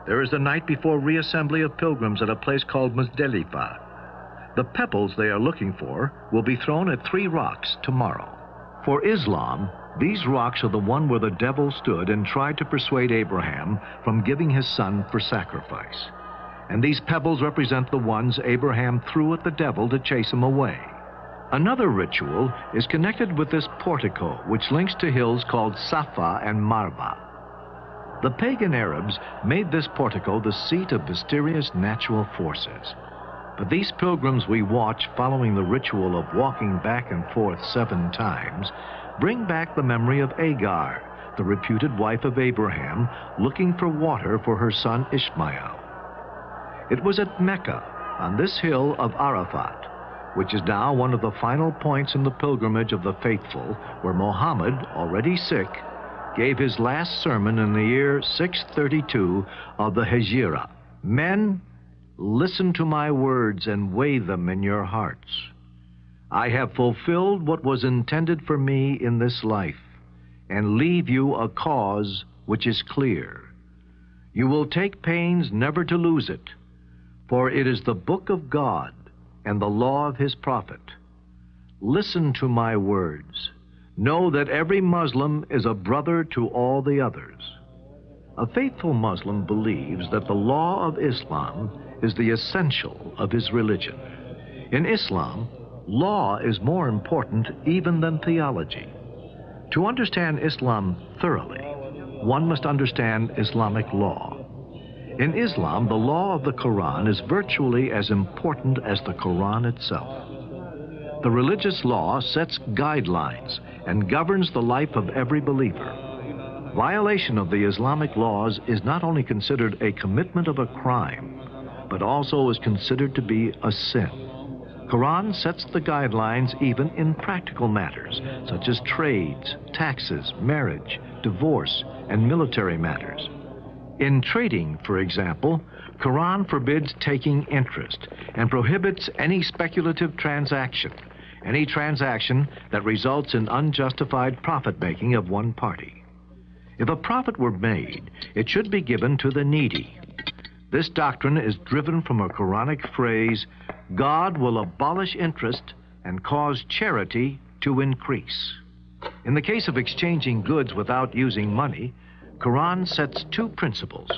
There is the night before reassembly of pilgrims at a place called Muzdalifah. The pebbles they are looking for will be thrown at 3 rocks tomorrow. For Islam, these rocks are the one where the devil stood and tried to persuade Abraham from giving his son for sacrifice. And these pebbles represent the ones Abraham threw at the devil to chase him away. Another ritual is connected with this portico, which links to hills called Safa and Marwa. The pagan Arabs made this portico the seat of mysterious natural forces. But these pilgrims we watch following the ritual of walking back and forth 7 times bring back the memory of Agar, the reputed wife of Abraham, looking for water for her son Ishmael. It was at Mecca, on this hill of Arafat, which is now one of the final points in the pilgrimage of the faithful, where Muhammad, already sick, gave his last sermon in the year 632 of the Hijra. Men, listen to my words and weigh them in your hearts. I have fulfilled what was intended for me in this life, and leave you a cause which is clear. You will take pains never to lose it, for it is the book of God and the law of his prophet. Listen to my words. Know that every Muslim is a brother to all the others. A faithful Muslim believes that the law of Islam is the essential of his religion. In Islam, law is more important even than theology. To understand Islam thoroughly, one must understand Islamic law. In Islam, the law of the Quran is virtually as important as the Quran itself. The religious law sets guidelines and governs the life of every believer. Violation of the Islamic laws is not only considered a commitment of a crime, but also is considered to be a sin. Quran sets the guidelines even in practical matters, such as trades, taxes, marriage, divorce, and military matters. In trading, for example, Quran forbids taking interest and prohibits any speculative transaction, any transaction that results in unjustified profit-making of one party. If a profit were made, it should be given to the needy. This doctrine is driven from a Quranic phrase, God will abolish interest and cause charity to increase. In the case of exchanging goods without using money, Quran sets 2 principles.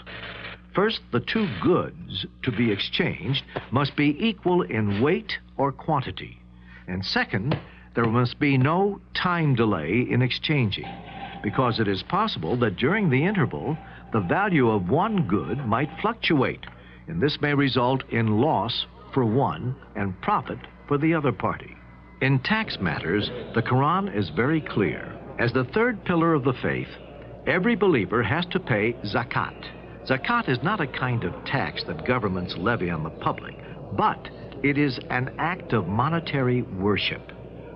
First, the 2 goods to be exchanged must be equal in weight or quantity. And second, there must be no time delay in exchanging, because it is possible that during the interval, the value of one good might fluctuate, and this may result in loss for one and profit for the other party. In tax matters, the Quran is very clear. As the 3rd pillar of the faith, every believer has to pay zakat. Zakat is not a kind of tax that governments levy on the public, but it is an act of monetary worship.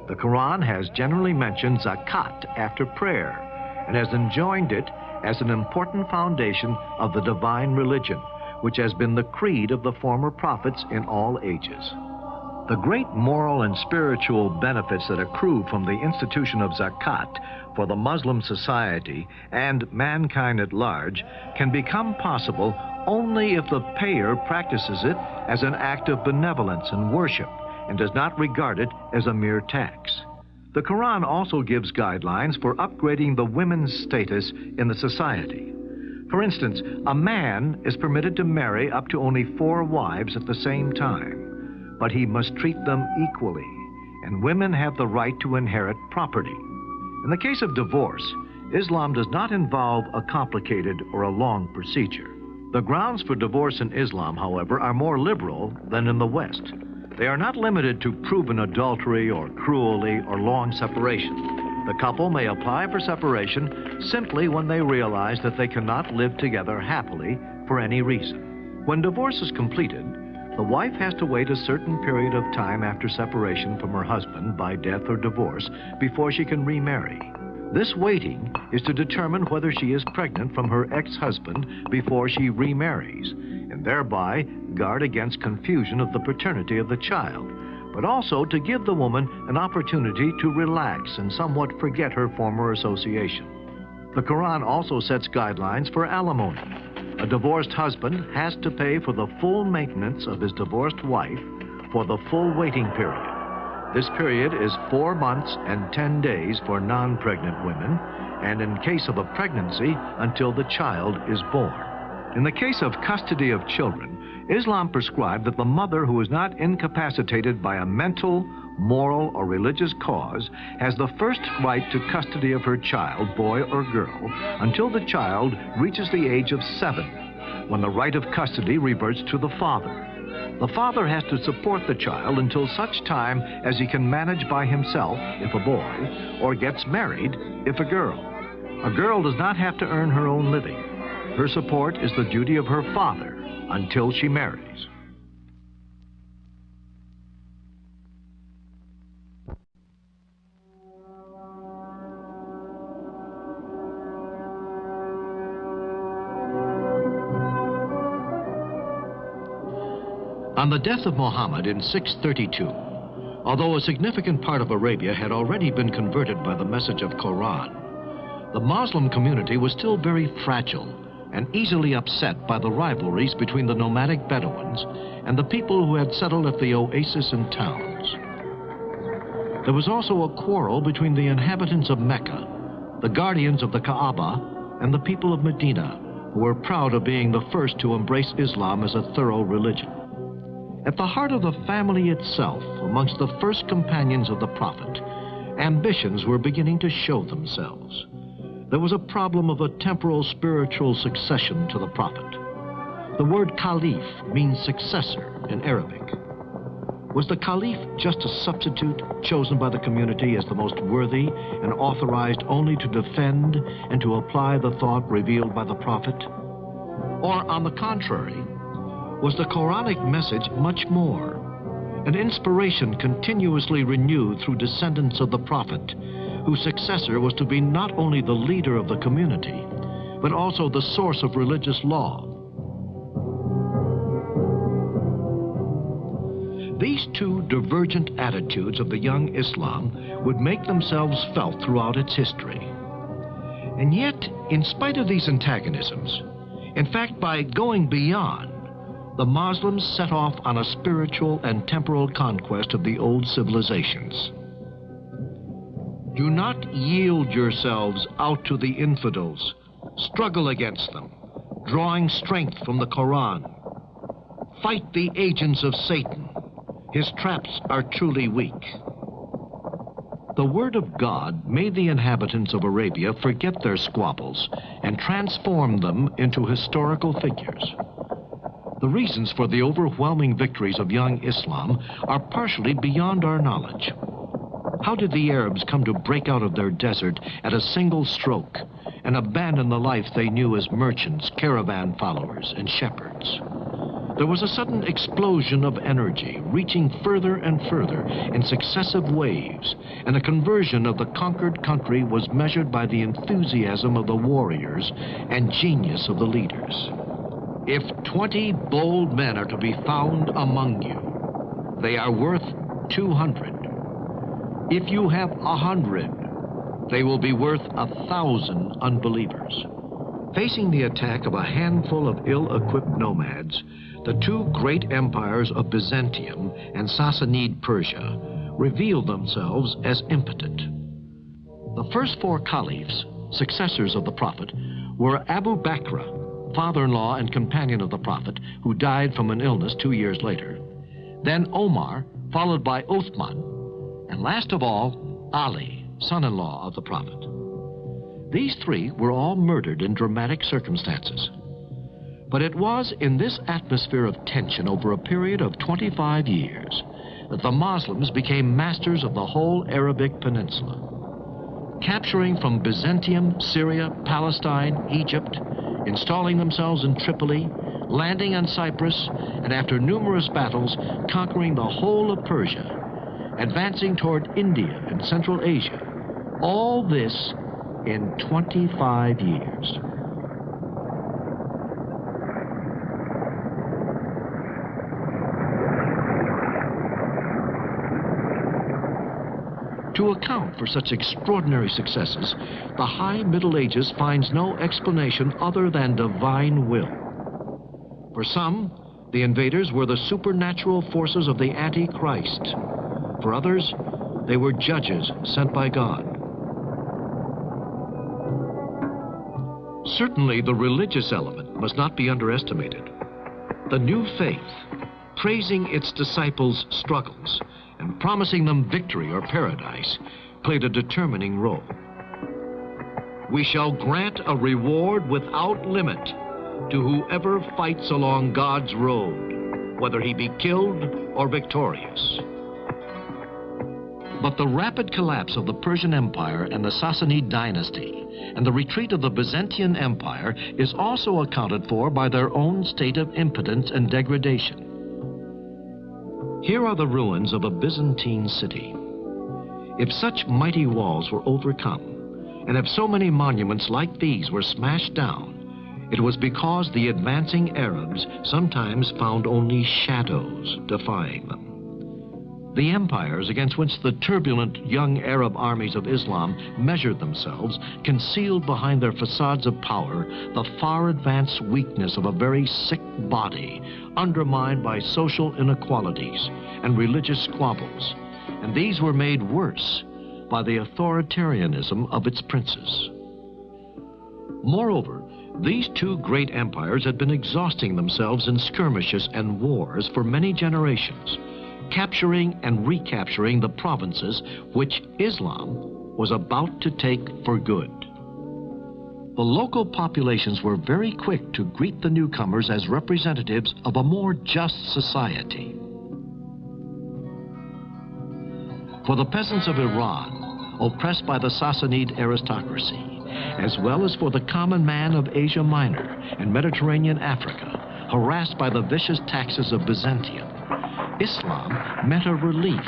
The Quran has generally mentioned zakat after prayer and has enjoined it as an important foundation of the divine religion, which has been the creed of the former prophets in all ages. The great moral and spiritual benefits that accrue from the institution of zakat for the Muslim society and mankind at large can become possible only if the payer practices it as an act of benevolence and worship and does not regard it as a mere tax. The Quran also gives guidelines for upgrading the women's status in the society. For instance, a man is permitted to marry up to only 4 wives at the same time, but he must treat them equally, and women have the right to inherit property. In the case of divorce, Islam does not involve a complicated or a long procedure. The grounds for divorce in Islam, however, are more liberal than in the West. They are not limited to proven adultery or cruelty or long separation. The couple may apply for separation simply when they realize that they cannot live together happily for any reason. When divorce is completed, the wife has to wait a certain period of time after separation from her husband by death or divorce before she can remarry. This waiting is to determine whether she is pregnant from her ex-husband before she remarries, and thereby guard against confusion of the paternity of the child, but also to give the woman an opportunity to relax and somewhat forget her former association. The Quran also sets guidelines for alimony. A divorced husband has to pay for the full maintenance of his divorced wife for the full waiting period. This period is 4 months and 10 days for non-pregnant women, and in case of a pregnancy, until the child is born. In the case of custody of children, Islam prescribed that the mother who is not incapacitated by a mental, moral, or religious cause has the first right to custody of her child, boy or girl, until the child reaches the age of 7, when the right of custody reverts to the father. The father has to support the child until such time as he can manage by himself, if a boy, or gets married, if a girl. A girl does not have to earn her own living. Her support is the duty of her father until she marries. On the death of Muhammad in 632, although a significant part of Arabia had already been converted by the message of Quran, the Muslim community was still very fragile and easily upset by the rivalries between the nomadic Bedouins and the people who had settled at the oasis and towns. There was also a quarrel between the inhabitants of Mecca, the guardians of the Kaaba, and the people of Medina, who were proud of being the first to embrace Islam as a thorough religion. At the heart of the family itself, amongst the first companions of the Prophet, ambitions were beginning to show themselves. There was a problem of a temporal spiritual succession to the Prophet. The word Caliph means successor in Arabic. Was the Caliph just a substitute chosen by the community as the most worthy and authorized only to defend and to apply the thought revealed by the Prophet? Or, on the contrary, was the Quranic message much more, an inspiration continuously renewed through descendants of the Prophet, whose successor was to be not only the leader of the community, but also the source of religious law? These two divergent attitudes of the young Islam would make themselves felt throughout its history. And yet, in spite of these antagonisms, in fact, by going beyond, the Muslims set off on a spiritual and temporal conquest of the old civilizations. Do not yield yourselves out to the infidels. Struggle against them, drawing strength from the Quran. Fight the agents of Satan. His traps are truly weak. The word of God made the inhabitants of Arabia forget their squabbles and transform them into historical figures. The reasons for the overwhelming victories of young Islam are partially beyond our knowledge. How did the Arabs come to break out of their desert at a single stroke and abandon the life they knew as merchants, caravan followers, and shepherds? There was a sudden explosion of energy, reaching further and further in successive waves, and the conversion of the conquered country was measured by the enthusiasm of the warriors and genius of the leaders. If 20 bold men are to be found among you, they are worth 200. If you have 100, they will be worth 1,000 unbelievers. Facing the attack of a handful of ill-equipped nomads, the two great empires of Byzantium and Sassanid Persia revealed themselves as impotent. The first 4 caliphs, successors of the Prophet, were Abu Bakr, father-in-law and companion of the Prophet, who died from an illness 2 years later, then Omar, followed by Uthman, and last of all, Ali, son-in-law of the Prophet. These 3 were all murdered in dramatic circumstances. But it was in this atmosphere of tension over a period of 25 years that the Muslims became masters of the whole Arabic Peninsula, capturing from Byzantium, Syria, Palestine, Egypt, installing themselves in Tripoli, landing on Cyprus, and after numerous battles, conquering the whole of Persia, advancing toward India and Central Asia. All this in 25 years. To account for such extraordinary successes, the High Middle Ages finds no explanation other than divine will. For some, the invaders were the supernatural forces of the Antichrist. For others, they were judges sent by God. Certainly, the religious element must not be underestimated. The new faith, praising its disciples' struggles and promising them victory or paradise, played a determining role. We shall grant a reward without limit to whoever fights along God's road, whether he be killed or victorious. But the rapid collapse of the Persian Empire and the Sassanid dynasty and the retreat of the Byzantine Empire is also accounted for by their own state of impotence and degradation. Here are the ruins of a Byzantine city. If such mighty walls were overcome, and if so many monuments like these were smashed down, it was because the advancing Arabs sometimes found only shadows defying them. The empires against which the turbulent young Arab armies of Islam measured themselves concealed behind their facades of power the far advanced weakness of a very sick body, undermined by social inequalities and religious squabbles, and these were made worse by the authoritarianism of its princes. Moreover, these two great empires had been exhausting themselves in skirmishes and wars for many generations, capturing and recapturing the provinces which Islam was about to take for good. The local populations were very quick to greet the newcomers as representatives of a more just society. For the peasants of Iran, oppressed by the Sassanid aristocracy, as well as for the common man of Asia Minor and Mediterranean Africa, harassed by the vicious taxes of Byzantium, Islam meant a relief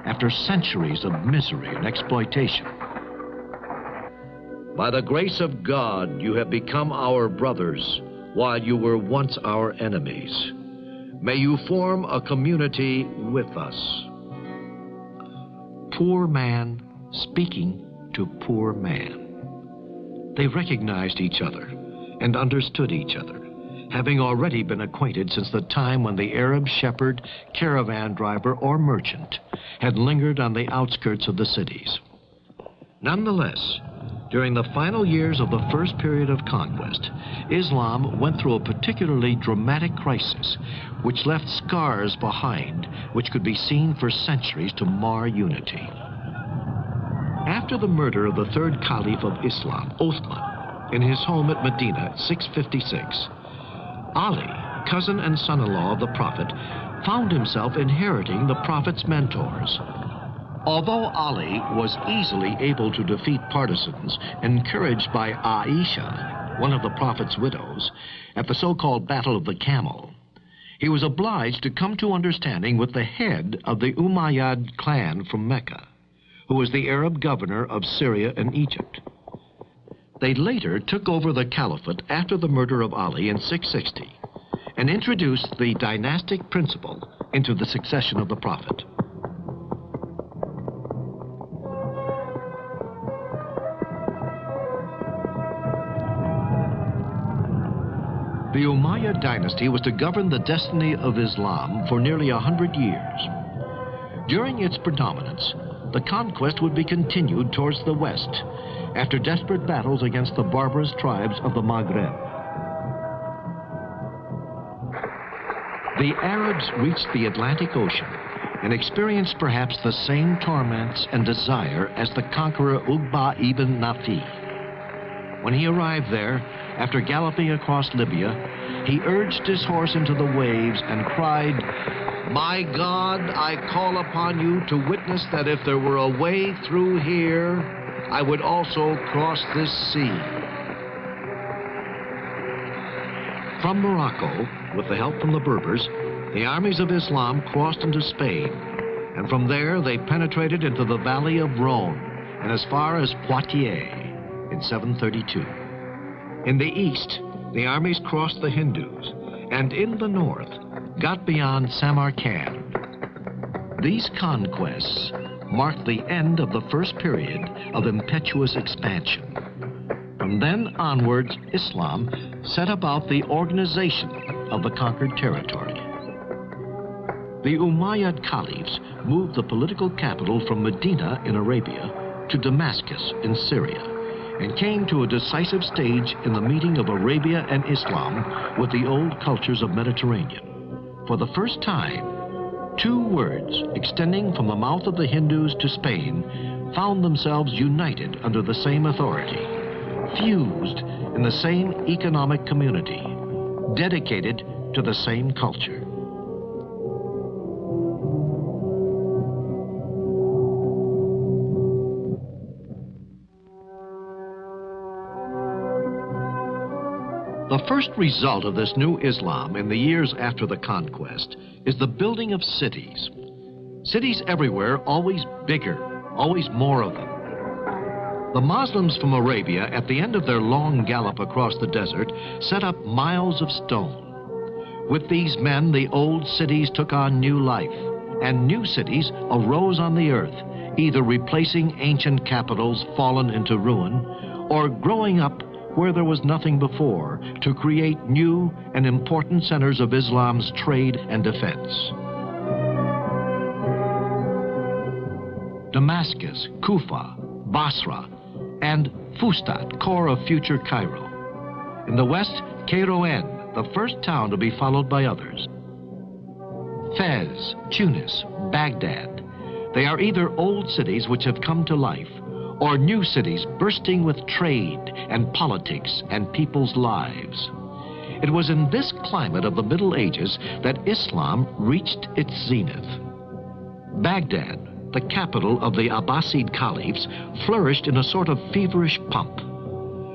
after centuries of misery and exploitation. By the grace of God, you have become our brothers, while you were once our enemies. May you form a community with us. Poor man speaking to poor man. They recognized each other and understood each other, having already been acquainted since the time when the Arab shepherd, caravan driver, or merchant had lingered on the outskirts of the cities. Nonetheless, during the final years of the first period of conquest, Islam went through a particularly dramatic crisis, which left scars behind which could be seen for centuries to mar unity. After the murder of the third Caliph of Islam, Uthman, in his home at Medina, 656, Ali, cousin and son-in-law of the Prophet, found himself inheriting the Prophet's mentors. Although Ali was easily able to defeat partisans, encouraged by Aisha, one of the Prophet's widows, at the so-called Battle of the Camel, he was obliged to come to understanding with the head of the Umayyad clan from Mecca, who was the Arab governor of Syria and Egypt. They later took over the caliphate after the murder of Ali in 660 and introduced the dynastic principle into the succession of the Prophet. The Umayyad dynasty was to govern the destiny of Islam for nearly 100 years. During its predominance, the conquest would be continued towards the west after desperate battles against the barbarous tribes of the Maghreb. The Arabs reached the Atlantic Ocean and experienced perhaps the same torments and desire as the conqueror Uqba ibn Nafi. When he arrived there, after galloping across Libya, he urged his horse into the waves and cried, "My God, I call upon you to witness that if there were a way through here, I would also cross this sea." From Morocco, with the help from the Berbers, the armies of Islam crossed into Spain, and from there they penetrated into the valley of Rhone and as far as Poitiers in 732. In the east, the armies crossed the Hindus, and in the north, got beyond Samarkand. These conquests marked the end of the first period of impetuous expansion. From then onwards, Islam set about the organization of the conquered territory. The Umayyad caliphs moved the political capital from Medina in Arabia to Damascus in Syria, and came to a decisive stage in the meeting of Arabia and Islam with the old cultures of Mediterranean. For the first time, two words extending from the mouth of the Hindus to Spain found themselves united under the same authority, fused in the same economic community, dedicated to the same culture. The first result of this new Islam in the years after the conquest is the building of cities. Cities everywhere, always bigger, always more of them. The Muslims from Arabia, at the end of their long gallop across the desert, set up miles of stone. With these men, the old cities took on new life, and new cities arose on the earth, either replacing ancient capitals fallen into ruin, or growing up where there was nothing before, to create new and important centers of Islam's trade and defense. Damascus, Kufa, Basra, and Fustat, core of future Cairo. In the west, Kairouan, the first town to be followed by others. Fez, Tunis, Baghdad. They are either old cities which have come to life, or new cities bursting with trade and politics and people's lives. It was in this climate of the Middle Ages that Islam reached its zenith. Baghdad, the capital of the Abbasid caliphs, flourished in a sort of feverish pomp.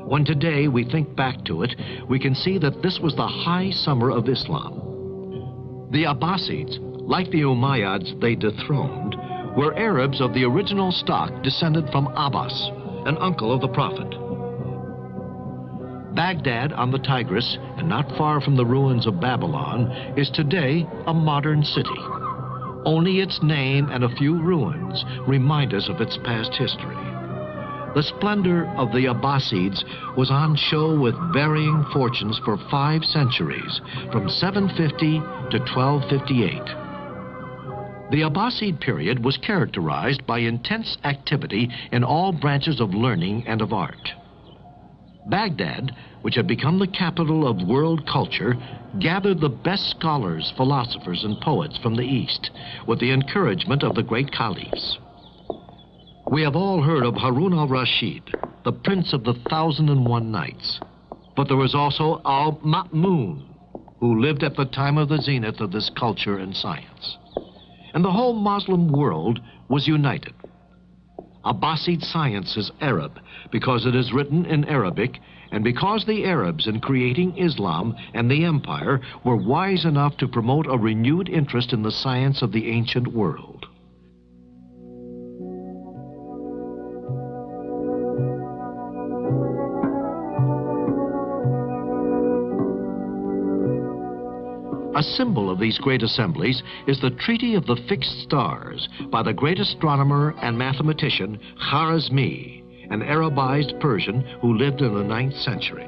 When today we think back to it, we can see that this was the high summer of Islam. The Abbasids, like the Umayyads they dethroned, were Arabs of the original stock descended from Abbas, an uncle of the Prophet. Baghdad on the Tigris, and not far from the ruins of Babylon, is today a modern city. Only its name and a few ruins remind us of its past history. The splendor of the Abbasids was on show with varying fortunes for 5 centuries, from 750 to 1258. The Abbasid period was characterized by intense activity in all branches of learning and of art. Baghdad, which had become the capital of world culture, gathered the best scholars, philosophers, and poets from the East, with the encouragement of the great caliphs. We have all heard of Harun al-Rashid, the prince of the 1001 Nights. But there was also al-Ma'mun, who lived at the time of the zenith of this culture and science. And the whole Muslim world was united. Abbasid science is Arab because it is written in Arabic, and because the Arabs in creating Islam and the empire were wise enough to promote a renewed interest in the science of the ancient world. A symbol of these great assemblies is the Treaty of the Fixed Stars by the great astronomer and mathematician Khwarizmi, an Arabized Persian who lived in the 9th century.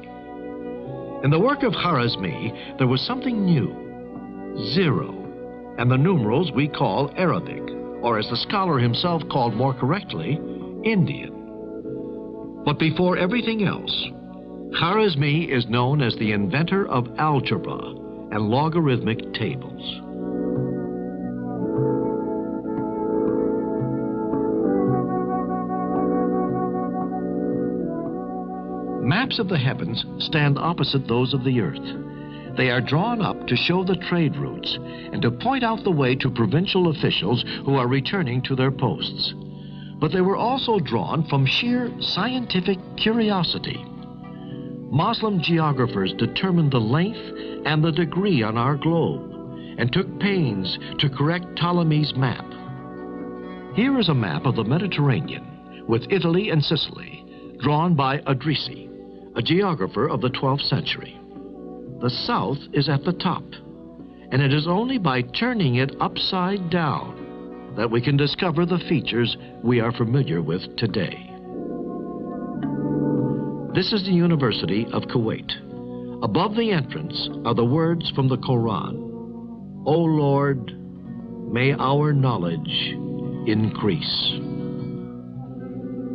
In the work of Khwarizmi, there was something new, 0, and the numerals we call Arabic, or as the scholar himself called more correctly, Indian. But before everything else, Khwarizmi is known as the inventor of algebra and logarithmic tables. Maps of the heavens stand opposite those of the earth. They are drawn up to show the trade routes and to point out the way to provincial officials who are returning to their posts. But they were also drawn from sheer scientific curiosity. Muslim geographers determined the length and the degree on our globe and took pains to correct Ptolemy's map. Here is a map of the Mediterranean with Italy and Sicily, drawn by Idrisi, a geographer of the 12th century. The south is at the top, and it is only by turning it upside down that we can discover the features we are familiar with today. This is the University of Kuwait, Above the entrance are the words from the Quran, "O Lord, may our knowledge increase."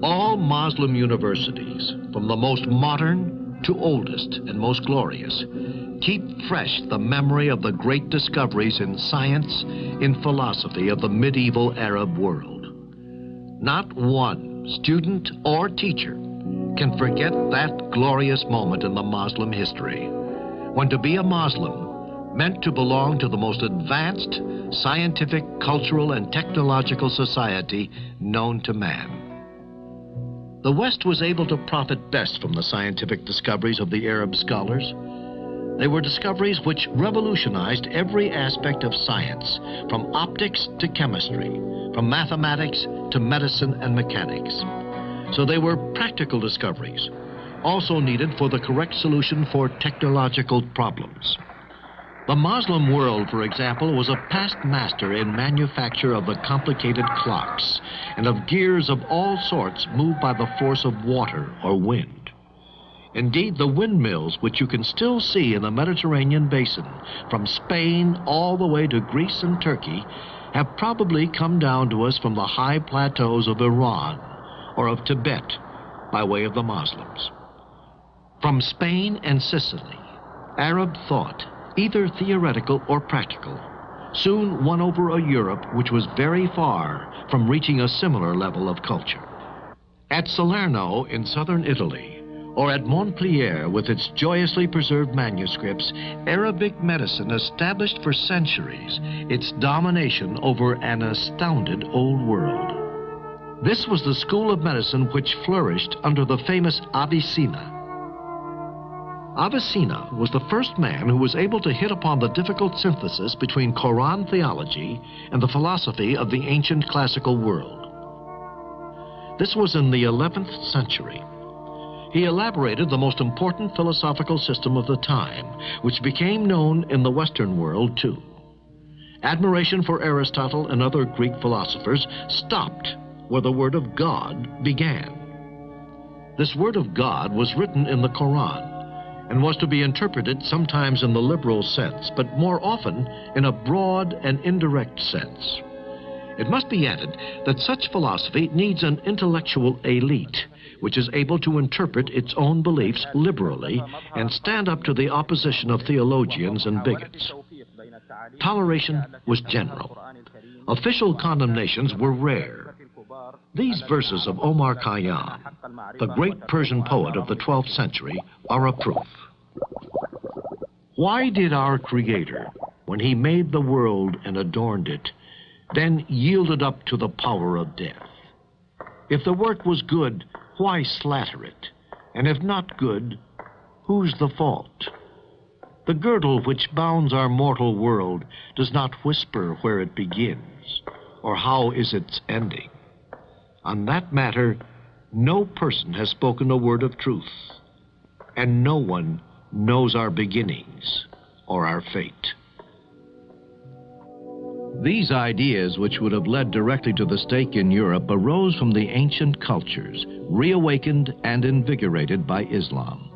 All Muslim universities, from the most modern to oldest and most glorious, keep fresh the memory of the great discoveries in science, in philosophy of the medieval Arab world. Not one student or teacher can forget that glorious moment in the Muslim history, when to be a Muslim meant to belong to the most advanced scientific, cultural, and technological society known to man. The West was able to profit best from the scientific discoveries of the Arab scholars. They were discoveries which revolutionized every aspect of science, from optics to chemistry, from mathematics to medicine and mechanics. So they were practical discoveries, also needed for the correct solution for technological problems. The Muslim world, for example, was a past master in manufacture of the complicated clocks and of gears of all sorts moved by the force of water or wind. Indeed, the windmills, which you can still see in the Mediterranean basin, from Spain all the way to Greece and Turkey, have probably come down to us from the high plateaus of Iran or of Tibet by way of the Muslims. From Spain and Sicily, Arab thought, either theoretical or practical, soon won over a Europe which was very far from reaching a similar level of culture. At Salerno in southern Italy, or at Montpellier with its joyously preserved manuscripts, Arabic medicine established for centuries its domination over an astounded old world. This was the school of medicine which flourished under the famous Avicenna. Avicenna was the first man who was able to hit upon the difficult synthesis between Quran theology and the philosophy of the ancient classical world. This was in the 11th century. He elaborated the most important philosophical system of the time, which became known in the Western world too. Admiration for Aristotle and other Greek philosophers stopped where the Word of God began. This Word of God was written in the Quran, and was to be interpreted sometimes in the liberal sense, but more often in a broad and indirect sense. It must be added that such philosophy needs an intellectual elite, which is able to interpret its own beliefs liberally and stand up to the opposition of theologians and bigots. Toleration was general. Official condemnations were rare. These verses of Omar Khayyam, the great Persian poet of the 12th century, are a proof. Why did our Creator, when he made the world and adorned it, then yield it up to the power of death? If the work was good, why slatter it? And if not good, whose the fault? The girdle which bounds our mortal world does not whisper where it begins, or how is its ending. On that matter, no person has spoken a word of truth, and no one knows our beginnings or our fate. These ideas, which would have led directly to the stake in Europe, arose from the ancient cultures, reawakened and invigorated by Islam.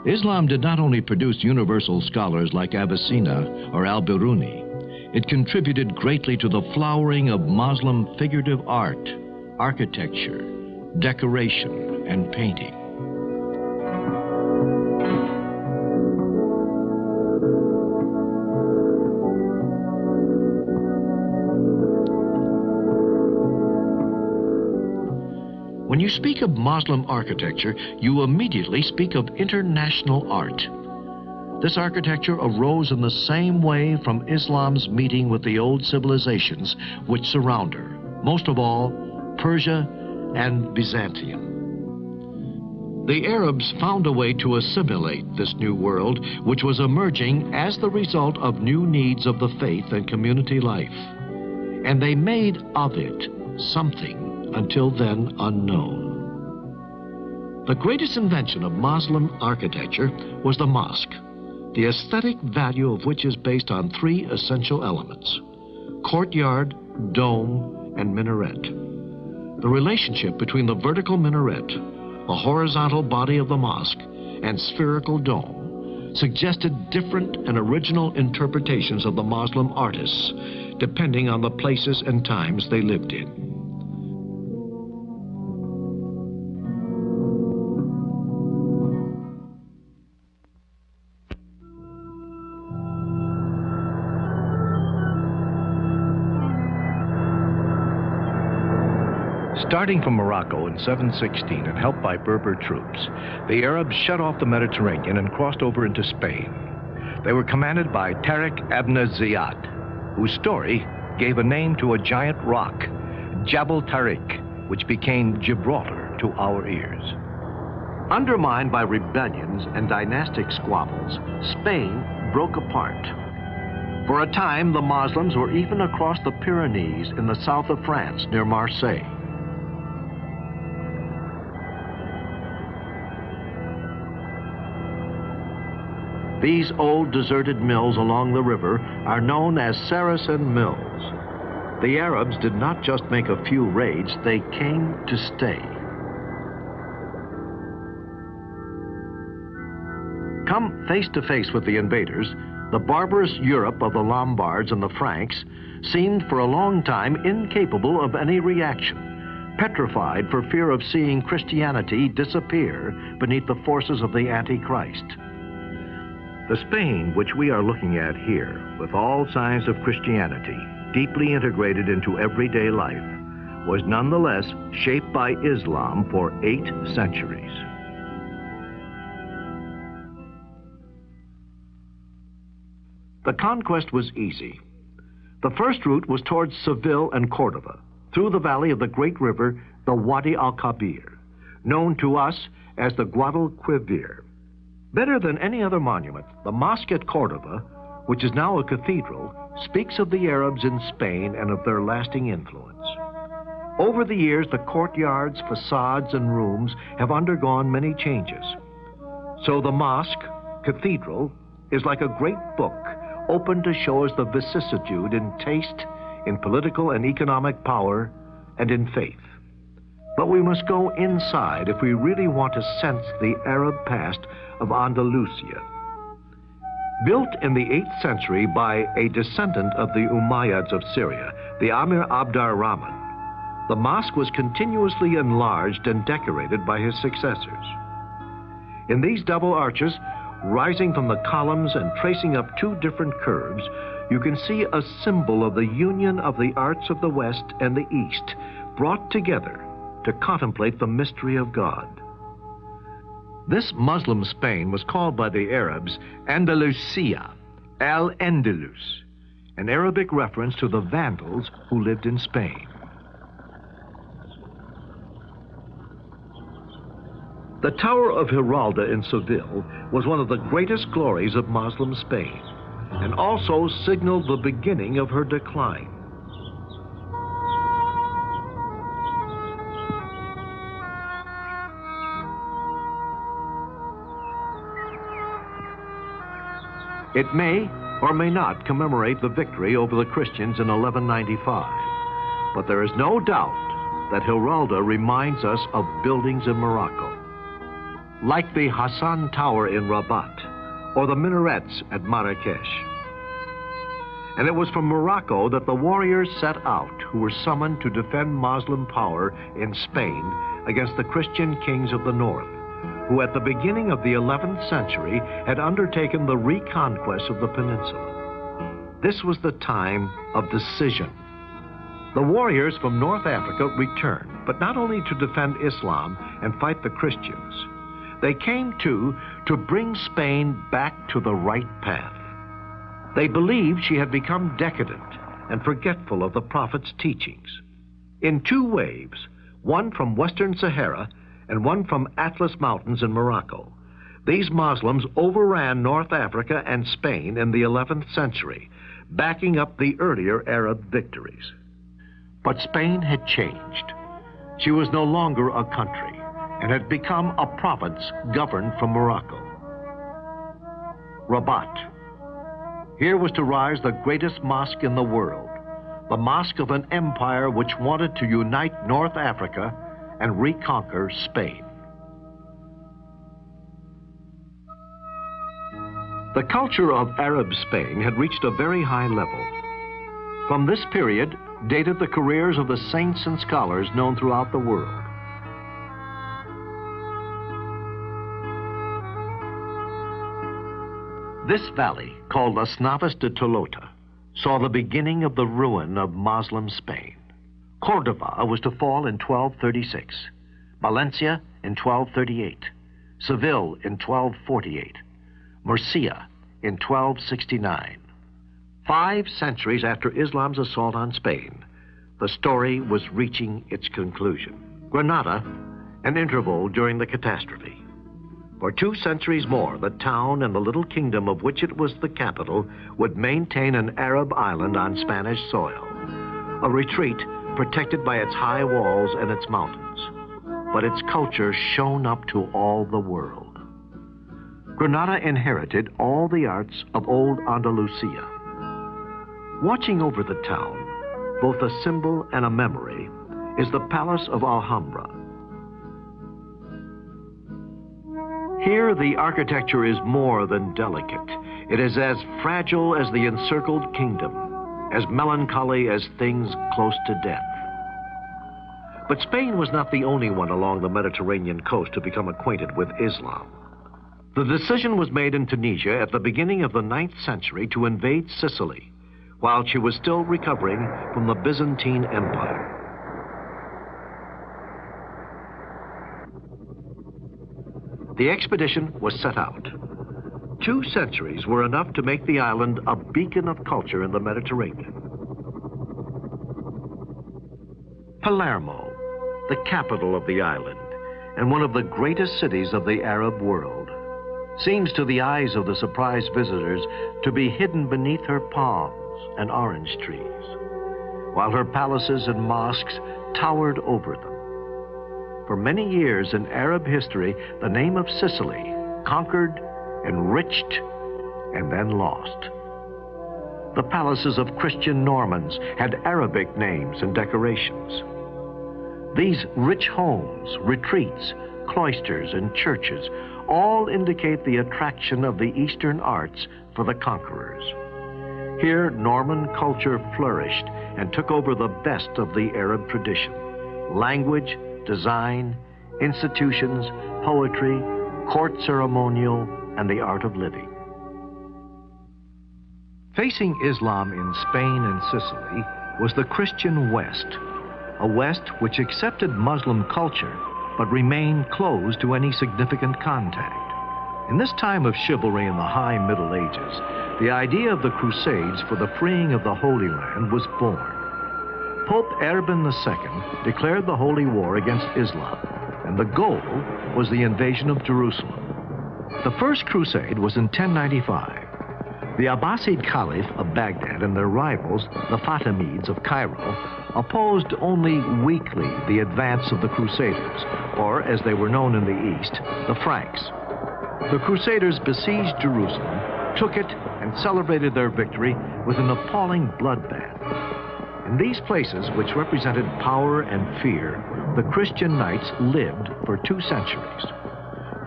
Islam did not only produce universal scholars like Avicenna or Al-Biruni. It contributed greatly to the flowering of Muslim figurative art, architecture, decoration, and painting. When you speak of Muslim architecture, you immediately speak of international art. This architecture arose in the same way from Islam's meeting with the old civilizations which surround her, most of all, Persia and Byzantium. The Arabs found a way to assimilate this new world, which was emerging as the result of new needs of the faith and community life. And they made of it something until then unknown. The greatest invention of Muslim architecture was the mosque, the aesthetic value of which is based on three essential elements: courtyard, dome, and minaret. The relationship between the vertical minaret, the horizontal body of the mosque, and spherical dome suggested different and original interpretations of the Muslim artists, depending on the places and times they lived in. Starting from Morocco in 716 and helped by Berber troops, the Arabs shut off the Mediterranean and crossed over into Spain. They were commanded by Tariq ibn Ziyad, whose story gave a name to a giant rock, Jabal Tariq, which became Gibraltar to our ears. Undermined by rebellions and dynastic squabbles, Spain broke apart. For a time, the Muslims were even across the Pyrenees in the south of France near Marseille. These old deserted mills along the river are known as Saracen mills. The Arabs did not just make a few raids, they came to stay. Come face to face with the invaders, the barbarous Europe of the Lombards and the Franks seemed for a long time incapable of any reaction, petrified for fear of seeing Christianity disappear beneath the forces of the Antichrist. The Spain which we are looking at here, with all signs of Christianity deeply integrated into everyday life, was nonetheless shaped by Islam for 8 centuries. The conquest was easy. The first route was towards Seville and Cordova, through the valley of the great river, the Wadi al-Kabir, known to us as the Guadalquivir. Better than any other monument, the mosque at Cordova, which is now a cathedral, speaks of the Arabs in Spain and of their lasting influence. Over the years, the courtyards, facades, and rooms have undergone many changes. So the mosque, cathedral, is like a great book, open to show us the vicissitude in taste, in political and economic power, and in faith. But we must go inside if we really want to sense the Arab past of Andalusia. Built in the 8th century by a descendant of the Umayyads of Syria, the Amir Abd ar-Rahman, the mosque was continuously enlarged and decorated by his successors. In these double arches, rising from the columns and tracing up 2 different curves, you can see a symbol of the union of the arts of the West and the East, brought together to contemplate the mystery of God. This Muslim Spain was called by the Arabs Andalusia, Al-Andalus, an Arabic reference to the Vandals who lived in Spain. The Tower of Giralda in Seville was one of the greatest glories of Muslim Spain, and also signaled the beginning of her decline. It may or may not commemorate the victory over the Christians in 1195, but there is no doubt that Giralda reminds us of buildings in Morocco, like the Hassan Tower in Rabat or the minarets at Marrakesh. And it was from Morocco that the warriors set out who were summoned to defend Muslim power in Spain against the Christian kings of the north, who at the beginning of the 11th century had undertaken the reconquest of the peninsula. This was the time of decision. The warriors from North Africa returned, but not only to defend Islam and fight the Christians. They came too to bring Spain back to the right path. They believed she had become decadent and forgetful of the Prophet's teachings. In 2 waves, one from Western Sahara and one from Atlas Mountains in Morocco, these Muslims overran North Africa and Spain in the 11th century, backing up the earlier Arab victories. But Spain had changed. She was no longer a country and had become a province governed from Morocco. Rabat. Here was to rise the greatest mosque in the world, the mosque of an empire which wanted to unite North Africa and reconquer Spain. The culture of Arab Spain had reached a very high level. From this period dated the careers of the saints and scholars known throughout the world. This valley, called Las Navas de Tolota, saw the beginning of the ruin of Muslim Spain. Cordova was to fall in 1236, Valencia in 1238, Seville in 1248, Murcia in 1269. 5 centuries after Islam's assault on Spain, the story was reaching its conclusion. Granada, an interval during the catastrophe. For 2 centuries more, the town and the little kingdom of which it was the capital would maintain an Arab island on Spanish soil, a retreat protected by its high walls and its mountains. But its culture shone up to all the world. Granada inherited all the arts of old Andalusia. Watching over the town, both a symbol and a memory, is the Palace of Alhambra. Here, the architecture is more than delicate. It is as fragile as the encircled kingdom, as melancholy as things close to death. But Spain was not the only one along the Mediterranean coast to become acquainted with Islam. The decision was made in Tunisia at the beginning of the 9th century to invade Sicily, while she was still recovering from the Byzantine Empire. The expedition was set out. 2 centuries were enough to make the island a beacon of culture in the Mediterranean. Palermo, the capital of the island, and one of the greatest cities of the Arab world, seems to the eyes of the surprised visitors to be hidden beneath her palms and orange trees, while her palaces and mosques towered over them. For many years in Arab history, the name of Sicily, conquered, enriched, and then lost. The palaces of Christian Normans had Arabic names and decorations. These rich homes, retreats, cloisters, and churches all indicate the attraction of the Eastern arts for the conquerors. Here, Norman culture flourished and took over the best of the Arab tradition: language, design, institutions, poetry, court ceremonial, and the art of living. Facing Islam in Spain and Sicily was the Christian West, a West which accepted Muslim culture but remained closed to any significant contact. In this time of chivalry in the high Middle Ages, the idea of the Crusades for the freeing of the Holy Land was born. Pope Urban II declared the Holy War against Islam, and the goal was the invasion of Jerusalem. The First Crusade was in 1095. The Abbasid Caliph of Baghdad and their rivals, the Fatimids of Cairo, opposed only weakly the advance of the Crusaders, or as they were known in the East, the Franks. The Crusaders besieged Jerusalem, took it, and celebrated their victory with an appalling bloodbath. In these places, which represented power and fear, the Christian knights lived for 2 centuries.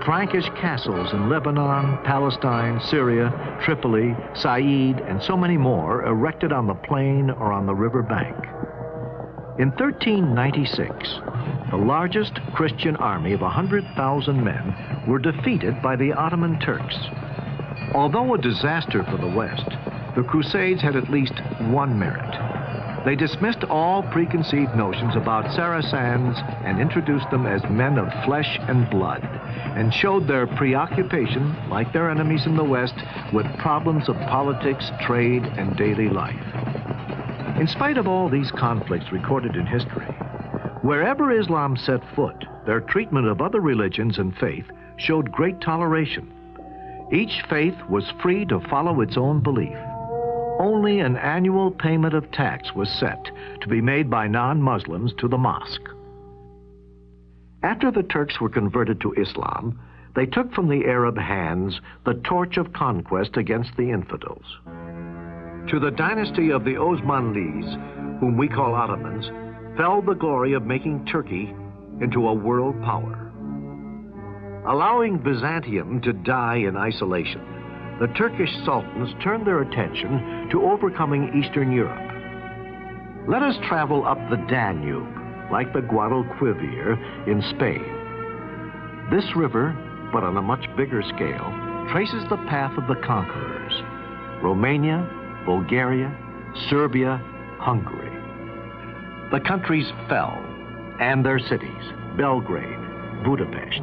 Frankish castles in Lebanon, Palestine, Syria, Tripoli, Said, and so many more erected on the plain or on the river bank. In 1396, the largest Christian army of 100,000 men were defeated by the Ottoman Turks. Although a disaster for the West, the Crusades had at least one merit. They dismissed all preconceived notions about Saracens and introduced them as men of flesh and blood, and showed their preoccupation, like their enemies in the West, with problems of politics, trade, and daily life. In spite of all these conflicts recorded in history, wherever Islam set foot, their treatment of other religions and faith showed great toleration. Each faith was free to follow its own belief. Only an annual payment of tax was set to be made by non-Muslims to the mosque. After the Turks were converted to Islam, they took from the Arab hands the torch of conquest against the infidels. To the dynasty of the Osmanlis, whom we call Ottomans, fell the glory of making Turkey into a world power. Allowing Byzantium to die in isolation, the Turkish sultans turned their attention to overcoming Eastern Europe. Let us travel up the Danube, like the Guadalquivir in Spain. This river, but on a much bigger scale, traces the path of the conquerors: Romania, Bulgaria, Serbia, Hungary. The countries fell, and their cities, Belgrade, Budapest.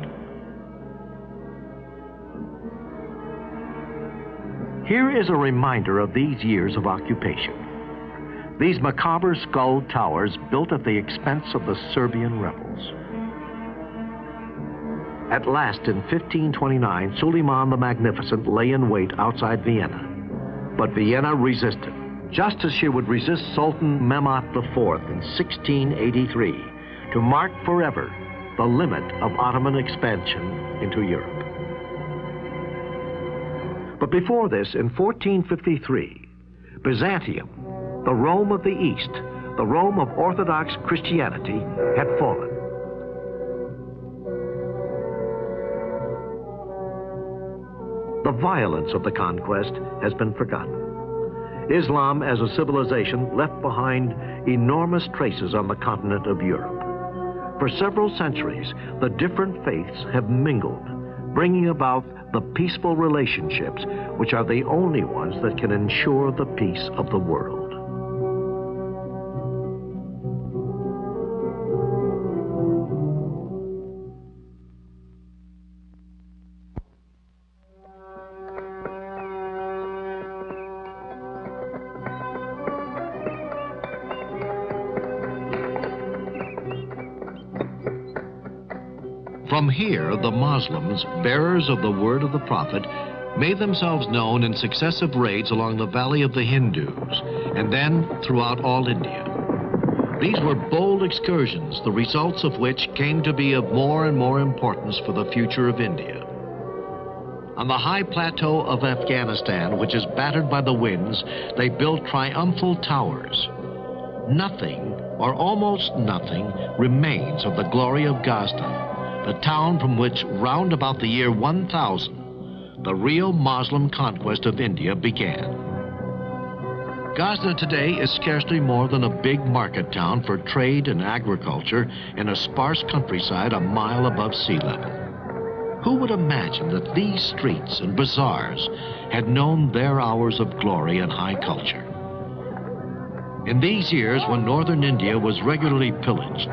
Here is a reminder of these years of occupation. These macabre skull towers built at the expense of the Serbian rebels. At last, in 1529, Suleiman the Magnificent lay in wait outside Vienna. But Vienna resisted, just as she would resist Sultan Mehmet IV in 1683, to mark forever the limit of Ottoman expansion into Europe. But before this, in 1453, Byzantium, the Rome of the East, the Rome of Orthodox Christianity, had fallen. The violence of the conquest has been forgotten. Islam as a civilization left behind enormous traces on the continent of Europe. For several centuries, the different faiths have mingled, bringing about the peaceful relationships which are the only ones that can ensure the peace of the world. From here, the Muslims, bearers of the word of the Prophet, made themselves known in successive raids along the valley of the Hindus, and then throughout all India. These were bold excursions, the results of which came to be of more and more importance for the future of India. On the high plateau of Afghanistan, which is battered by the winds, they built triumphal towers. Nothing, or almost nothing, remains of the glory of Ghazni, the town from which, round about the year 1000, the real Muslim conquest of India began. Ghazni today is scarcely more than a big market town for trade and agriculture in a sparse countryside a mile above sea level. Who would imagine that these streets and bazaars had known their hours of glory and high culture? In these years, when northern India was regularly pillaged,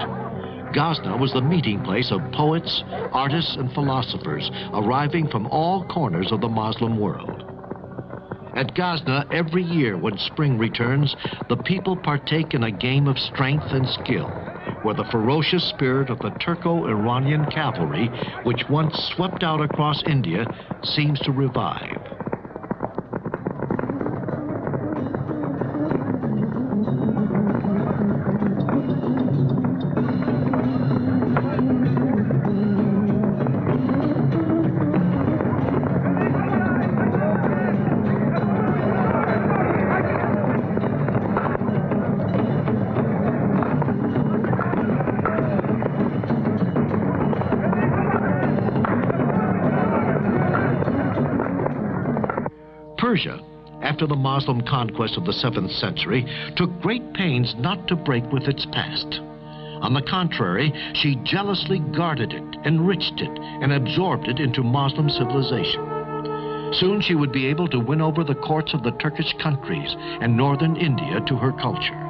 Ghazni was the meeting place of poets, artists, and philosophers arriving from all corners of the Muslim world. At Ghazni, every year when spring returns, the people partake in a game of strength and skill, where the ferocious spirit of the Turco-Iranian cavalry, which once swept out across India, seems to revive. Persia, after the Muslim conquest of the 7th century, took great pains not to break with its past. On the contrary, she jealously guarded it, enriched it, and absorbed it into Muslim civilization. Soon she would be able to win over the courts of the Turkish countries and northern India to her culture.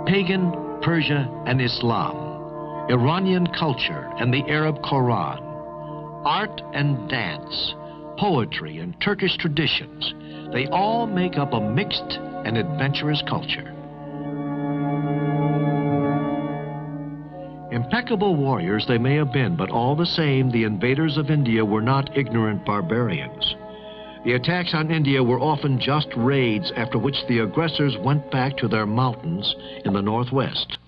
Pagan, Persia, and Islam, Iranian culture and the Arab Quran, art and dance, poetry and Turkish traditions, they all make up a mixed and adventurous culture. Impeccable warriors they may have been, but all the same, the invaders of India were not ignorant barbarians. The attacks on India were often just raids, after which the aggressors went back to their mountains in the northwest.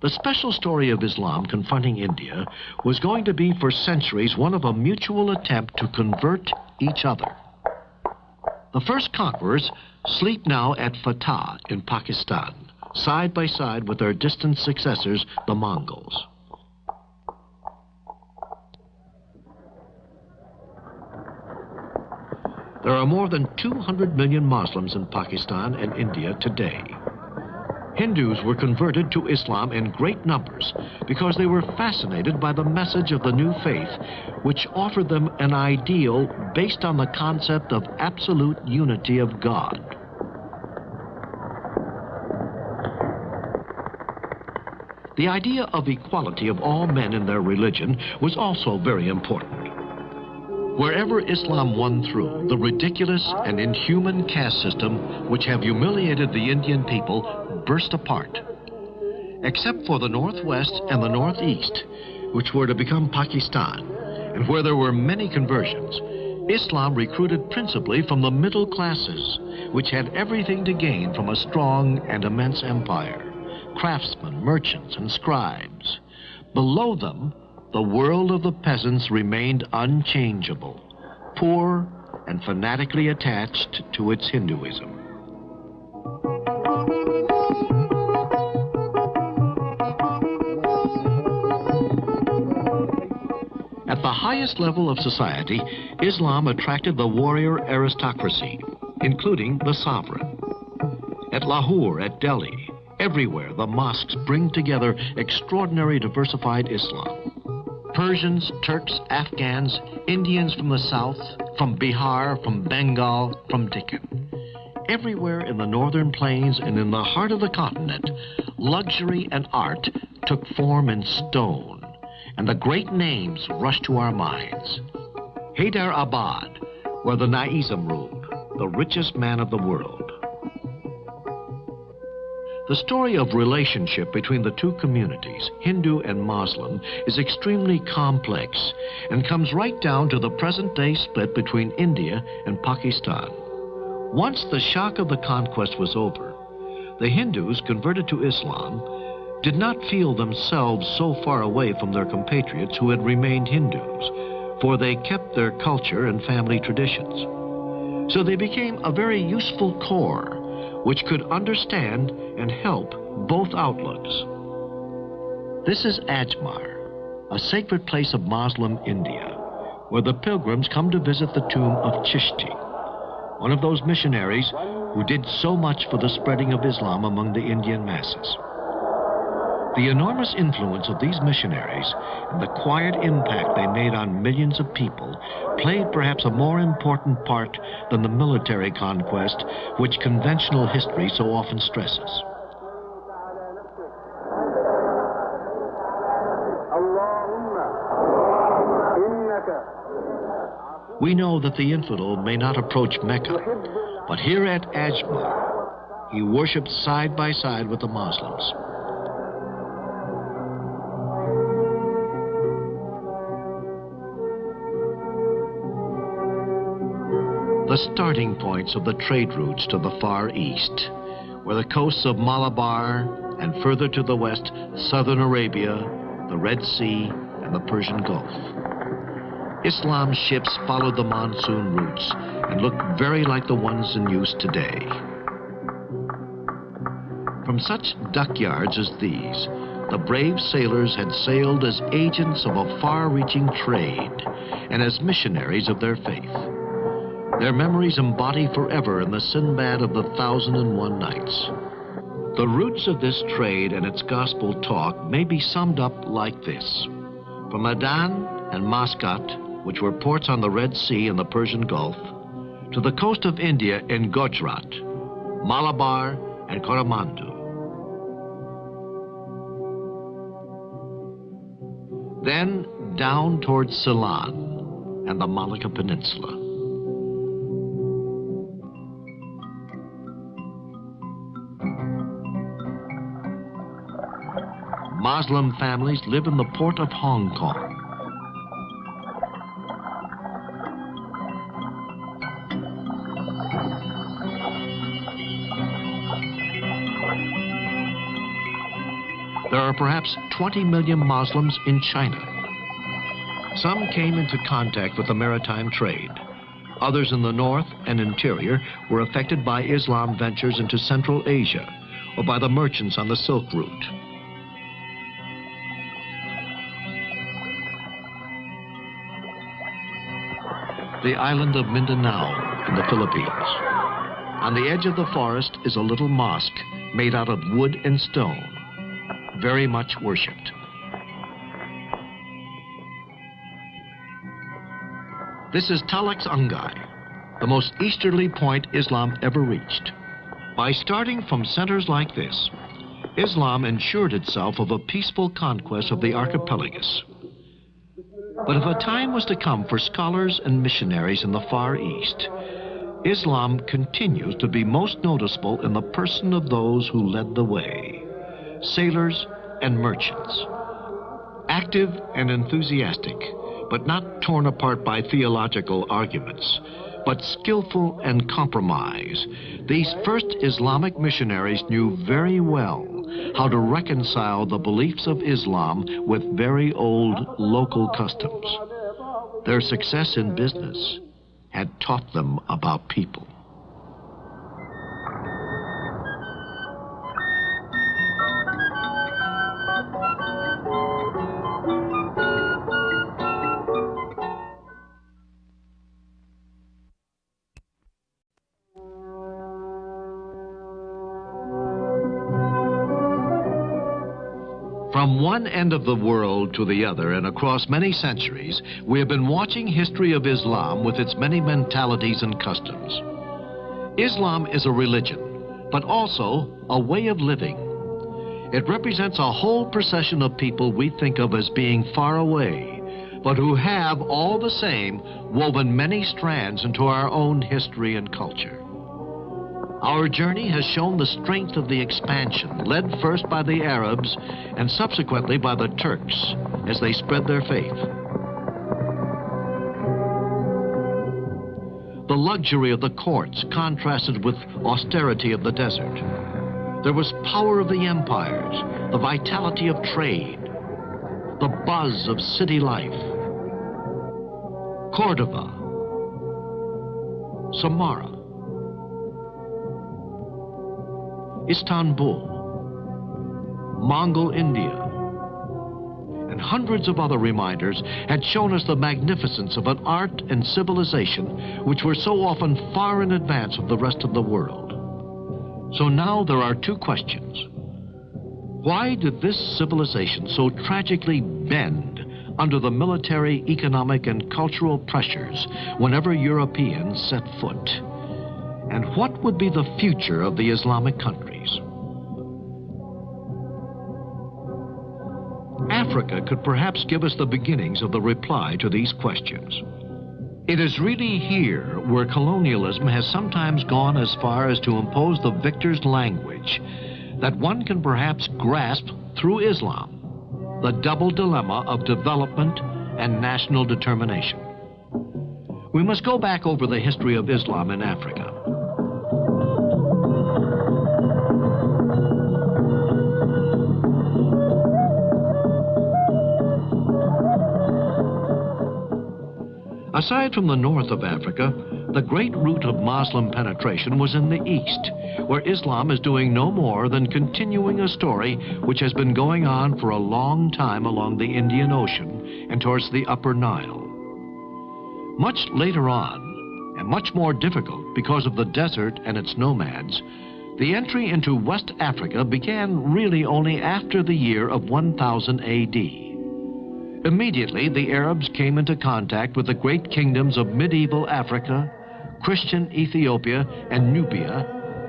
The special story of Islam confronting India was going to be for centuries one of a mutual attempt to convert each other. The first conquerors sleep now at Fatah in Pakistan, side by side with their distant successors, the Mongols. There are more than 200 million Muslims in Pakistan and India today. Hindus were converted to Islam in great numbers because they were fascinated by the message of the new faith, which offered them an ideal based on the concept of absolute unity of God. The idea of equality of all men in their religion was also very important. Wherever Islam won through, the ridiculous and inhuman caste system which have humiliated the Indian people burst apart. Except for the northwest and the northeast, which were to become Pakistan, and where there were many conversions, Islam recruited principally from the middle classes, which had everything to gain from a strong and immense empire: craftsmen, merchants, and scribes. Below them, the world of the peasants remained unchangeable, poor and fanatically attached to its Hinduism. At the highest level of society, Islam attracted the warrior aristocracy, including the sovereign. At Lahore, at Delhi, everywhere the mosques bring together extraordinary diversified Islam. Persians, Turks, Afghans, Indians from the south, from Bihar, from Bengal, from Deccan. Everywhere in the northern plains and in the heart of the continent, luxury and art took form in stone, and the great names rushed to our minds. Hyderabad, where the Nizam ruled, the richest man of the world. The story of relationship between the two communities, Hindu and Muslim, is extremely complex and comes right down to the present-day split between India and Pakistan. Once the shock of the conquest was over, the Hindus converted to Islam did not feel themselves so far away from their compatriots who had remained Hindus, for they kept their culture and family traditions. So they became a very useful core which could understand and help both outlooks. This is Ajmer, a sacred place of Muslim India, where the pilgrims come to visit the tomb of Chishti, one of those missionaries who did so much for the spreading of Islam among the Indian masses. The enormous influence of these missionaries and the quiet impact they made on millions of people played perhaps a more important part than the military conquest which conventional history so often stresses. We know that the infidel may not approach Mecca, but here at Ajmer, he worshipped side by side with the Muslims. The starting points of the trade routes to the Far East were the coasts of Malabar and further to the west, southern Arabia, the Red Sea, and the Persian Gulf. Islam's ships followed the monsoon routes and looked very like the ones in use today. From such dockyards as these, the brave sailors had sailed as agents of a far-reaching trade and as missionaries of their faith. Their memories embody forever in the Sinbad of the 1001 Nights. The roots of this trade and its gospel talk may be summed up like this. From Aden and Muscat, which were ports on the Red Sea and the Persian Gulf, to the coast of India in Gujarat, Malabar, and Coromandel. Then down towards Ceylon and the Malacca Peninsula. Muslim families live in the port of Hong Kong. There are perhaps 20 million Muslims in China. Some came into contact with the maritime trade. Others in the north and interior were affected by Islam ventures into Central Asia, or by the merchants on the Silk Route. The island of Mindanao in the Philippines. On the edge of the forest is a little mosque made out of wood and stone, very much worshipped. This is Talax Angay, the most easterly point Islam ever reached. By starting from centers like this, Islam ensured itself of a peaceful conquest of the archipelagus. But if a time was to come for scholars and missionaries in the Far East, Islam continues to be most noticeable in the person of those who led the way, sailors and merchants. Active and enthusiastic, but not torn apart by theological arguments, but skillful and compromise, these first Islamic missionaries knew very well how to reconcile the beliefs of Islam with very old local customs. Their success in business had taught them about people. From one end of the world to the other and across many centuries, we have been watching history of Islam with its many mentalities and customs. Islam is a religion, but also a way of living. It represents a whole procession of people we think of as being far away, but who have, all the same, woven many strands into our own history and culture. Our journey has shown the strength of the expansion, led first by the Arabs and subsequently by the Turks as they spread their faith. The luxury of the courts contrasted with austerity of the desert. There was power of the empires, the vitality of trade, the buzz of city life. Cordova, Samarra, Istanbul, Mongol India, and hundreds of other reminders had shown us the magnificence of an art and civilization which were so often far in advance of the rest of the world. So now there are two questions. Why did this civilization so tragically bend under the military, economic, and cultural pressures whenever Europeans set foot? And what would be the future of the Islamic countries? Africa could perhaps give us the beginnings of the reply to these questions. It is really here where colonialism has sometimes gone as far as to impose the victor's language that one can perhaps grasp through Islam, the double dilemma of development and national determination. We must go back over the history of Islam in Africa. Aside from the north of Africa, the great route of Muslim penetration was in the east, where Islam is doing no more than continuing a story which has been going on for a long time along the Indian Ocean and towards the Upper Nile. Much later on, and much more difficult because of the desert and its nomads, the entry into West Africa began really only after the year of 1000 A.D. Immediately, the Arabs came into contact with the great kingdoms of medieval Africa, Christian Ethiopia and Nubia,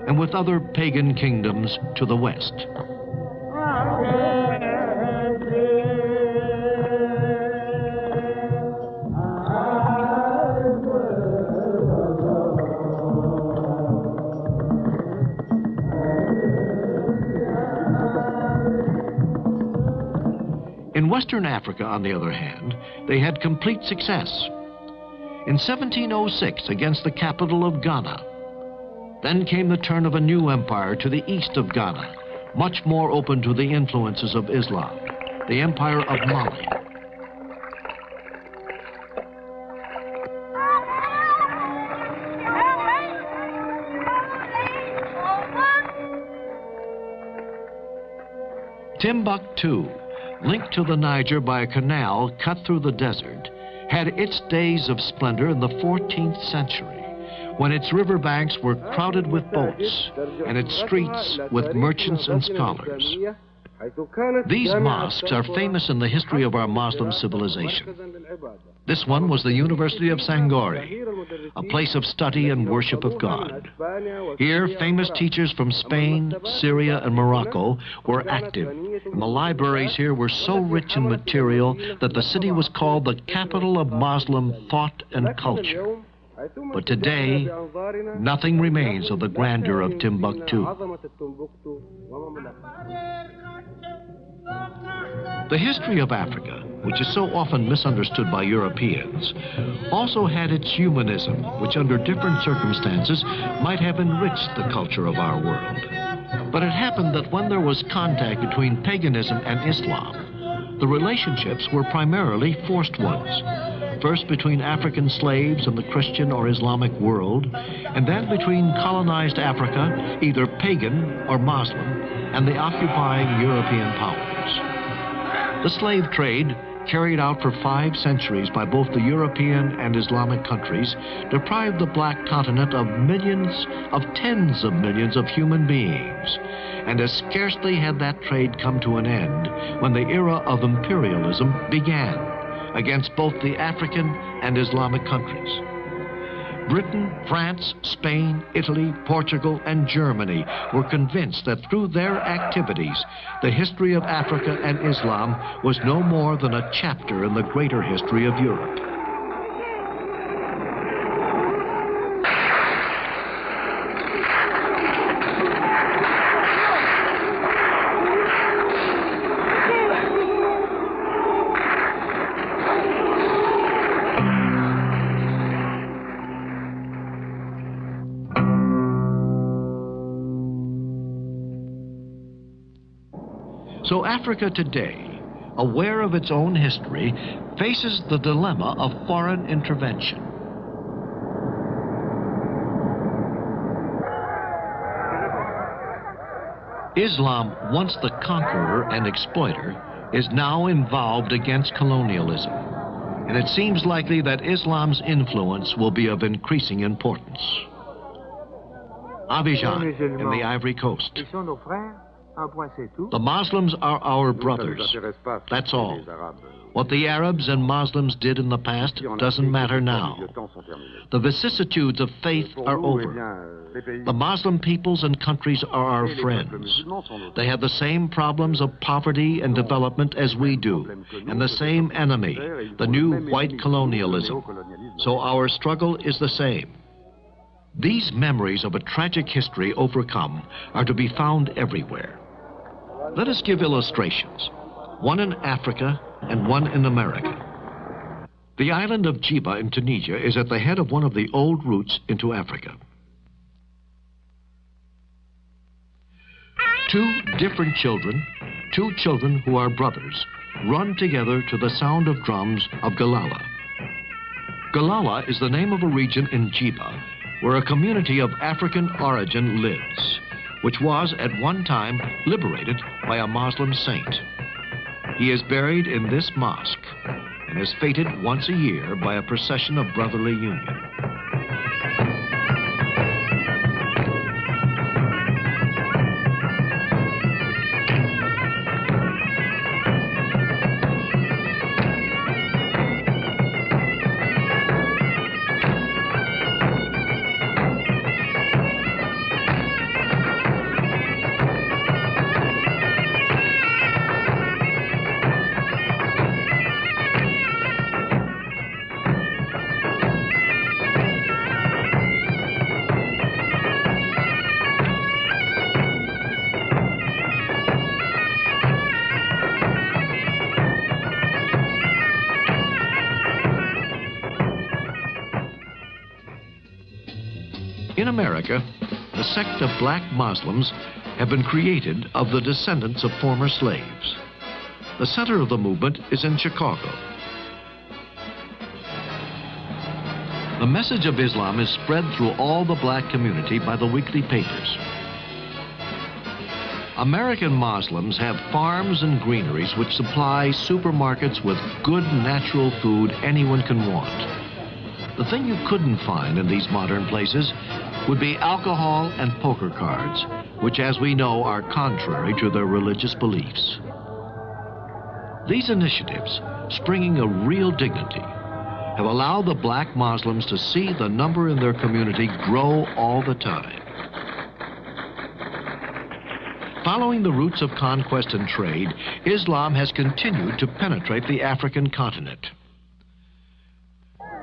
and with other pagan kingdoms to the west. In Western Africa, on the other hand, they had complete success. In 1706, against the capital of Ghana. Then came the turn of a new empire to the east of Ghana, much more open to the influences of Islam, the Empire of Mali. Timbuktu, linked to the Niger by a canal cut through the desert, had its days of splendor in the 14th century, when its riverbanks were crowded with boats and its streets with merchants and scholars. These mosques are famous in the history of our Muslim civilization. This one was the University of Sangori, a place of study and worship of God. Here, famous teachers from Spain, Syria, and Morocco were active, and the libraries here were so rich in material that the city was called the capital of Muslim thought and culture. But today, nothing remains of the grandeur of Timbuktu. The history of Africa, which is so often misunderstood by Europeans, also had its humanism, which under different circumstances might have enriched the culture of our world. But it happened that when there was contact between paganism and Islam, the relationships were primarily forced ones. First between African slaves and the Christian or Islamic world, and then between colonized Africa, either pagan or Muslim, and the occupying European powers. The slave trade, carried out for 5 centuries by both the European and Islamic countries, deprived the black continent of millions, of tens of millions of human beings. And as scarcely had that trade come to an end when the era of imperialism began against both the African and Islamic countries. Britain, France, Spain, Italy, Portugal, and Germany were convinced that through their activities, the history of Africa and Islam was no more than a chapter in the greater history of Europe. So Africa today, aware of its own history, faces the dilemma of foreign intervention. Islam, once the conqueror and exploiter, is now involved against colonialism. And it seems likely that Islam's influence will be of increasing importance. Abidjan, in the Ivory Coast. The Muslims are our brothers. That's all. What the Arabs and Muslims did in the past doesn't matter now. The vicissitudes of faith are over. The Muslim peoples and countries are our friends. They have the same problems of poverty and development as we do, and the same enemy, the new white colonialism. So our struggle is the same. These memories of a tragic history overcome are to be found everywhere. Let us give illustrations, one in Africa and one in America. The island of Djiba in Tunisia is at the head of one of the old routes into Africa. 2 different children, 2 children who are brothers, run together to the sound of drums of Galala. Galala is the name of a region in Djiba where a community of African origin lives, which was at one time liberated by a Muslim saint. He is buried in this mosque and is feted once a year by a procession of brotherly union. In America, a sect of black Muslims have been created of the descendants of former slaves. The center of the movement is in Chicago. The message of Islam is spread through all the black community by the weekly papers. American Muslims have farms and greeneries which supply supermarkets with good natural food anyone can want. The thing you couldn't find in these modern places would be alcohol and poker cards, which, as we know, are contrary to their religious beliefs. These initiatives, springing a real dignity, have allowed the black Muslims to see the number in their community grow all the time. Following the routes of conquest and trade, Islam has continued to penetrate the African continent.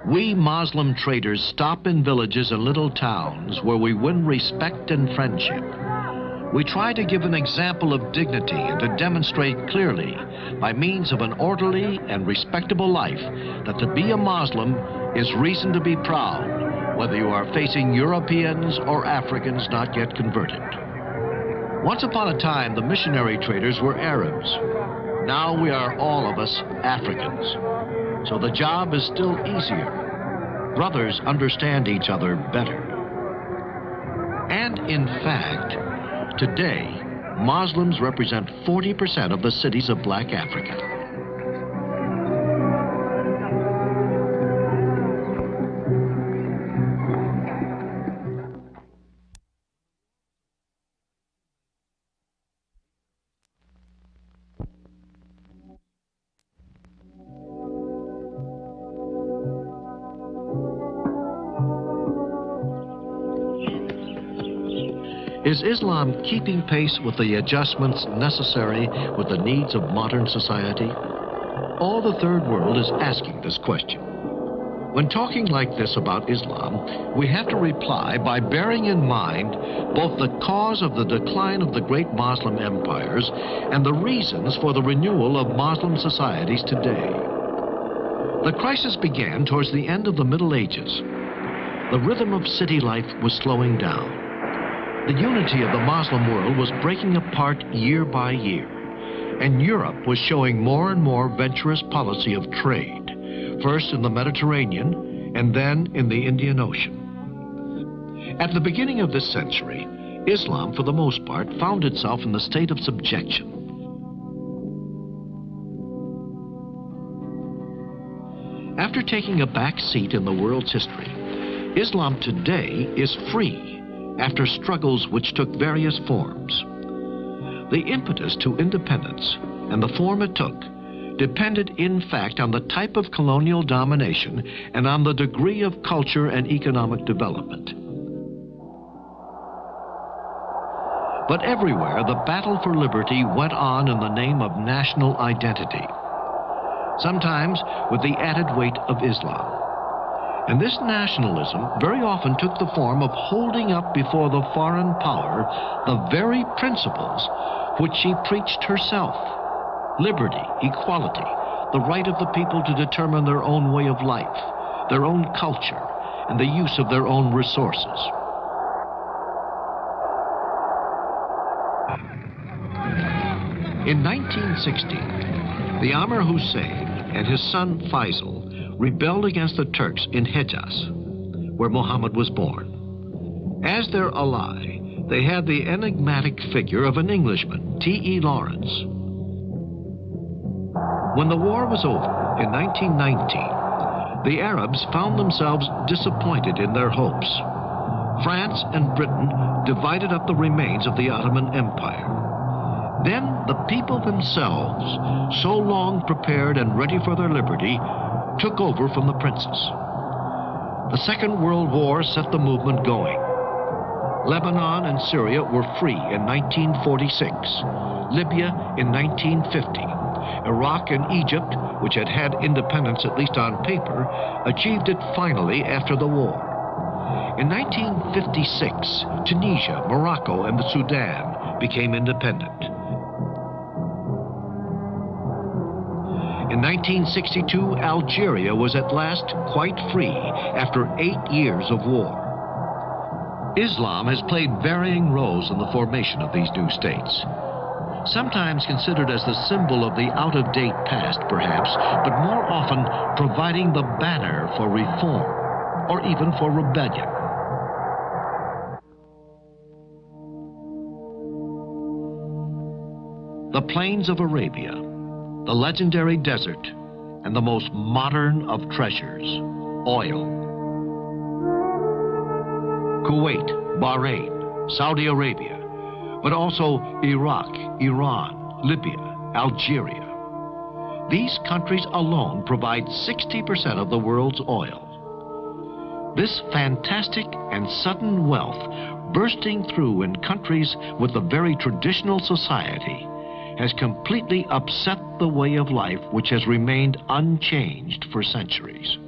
We Muslim traders stop in villages and little towns where we win respect and friendship. We try to give an example of dignity and to demonstrate clearly, by means of an orderly and respectable life, that to be a Muslim is reason to be proud, whether you are facing Europeans or Africans not yet converted. Once upon a time, the missionary traders were Arabs. Now we are all of us Africans. So the job is still easier. Brothers understand each other better. And in fact, today, Muslims represent 40% of the cities of black Africa. Is Islam keeping pace with the adjustments necessary with the needs of modern society? All the third world is asking this question. When talking like this about Islam, we have to reply by bearing in mind both the cause of the decline of the great Muslim empires and the reasons for the renewal of Muslim societies today. The crisis began towards the end of the Middle Ages. The rhythm of city life was slowing down. The unity of the Muslim world was breaking apart year by year, and Europe was showing more and more venturous policy of trade, first in the Mediterranean and then in the Indian Ocean. At the beginning of this century, Islam, for the most part, found itself in the state of subjection. After taking a back seat in the world's history, Islam today is free after struggles which took various forms. The impetus to independence and the form it took depended in fact on the type of colonial domination and on the degree of culture and economic development. But everywhere the battle for liberty went on in the name of national identity, sometimes with the added weight of Islam. And this nationalism very often took the form of holding up before the foreign power the very principles which she preached herself: liberty, equality, the right of the people to determine their own way of life, their own culture, and the use of their own resources. In 1916, the Amir Hussein and his son Faisal rebelled against the Turks in Hejaz, where Muhammad was born. As their ally, they had the enigmatic figure of an Englishman, T.E. Lawrence. When the war was over in 1919, the Arabs found themselves disappointed in their hopes. France and Britain divided up the remains of the Ottoman Empire. Then the people themselves, so long prepared and ready for their liberty, took over from the princes. The Second World War set the movement going. Lebanon and Syria were free in 1946, Libya in 1950. Iraq and Egypt, which had had independence at least on paper, achieved it finally after the war. In 1956, Tunisia, Morocco, and the Sudan became independent. In 1962, Algeria was at last quite free after 8 years of war. Islam has played varying roles in the formation of these new states. Sometimes considered as the symbol of the out-of-date past, perhaps, but more often providing the banner for reform, or even for rebellion. the plains of Arabia, the legendary desert, and the most modern of treasures, oil. Kuwait, Bahrain, Saudi Arabia, but also Iraq, Iran, Libya, Algeria. These countries alone provide 60% of the world's oil. This fantastic and sudden wealth bursting through in countries with a very traditional society has completely upset the way of life which has remained unchanged for centuries.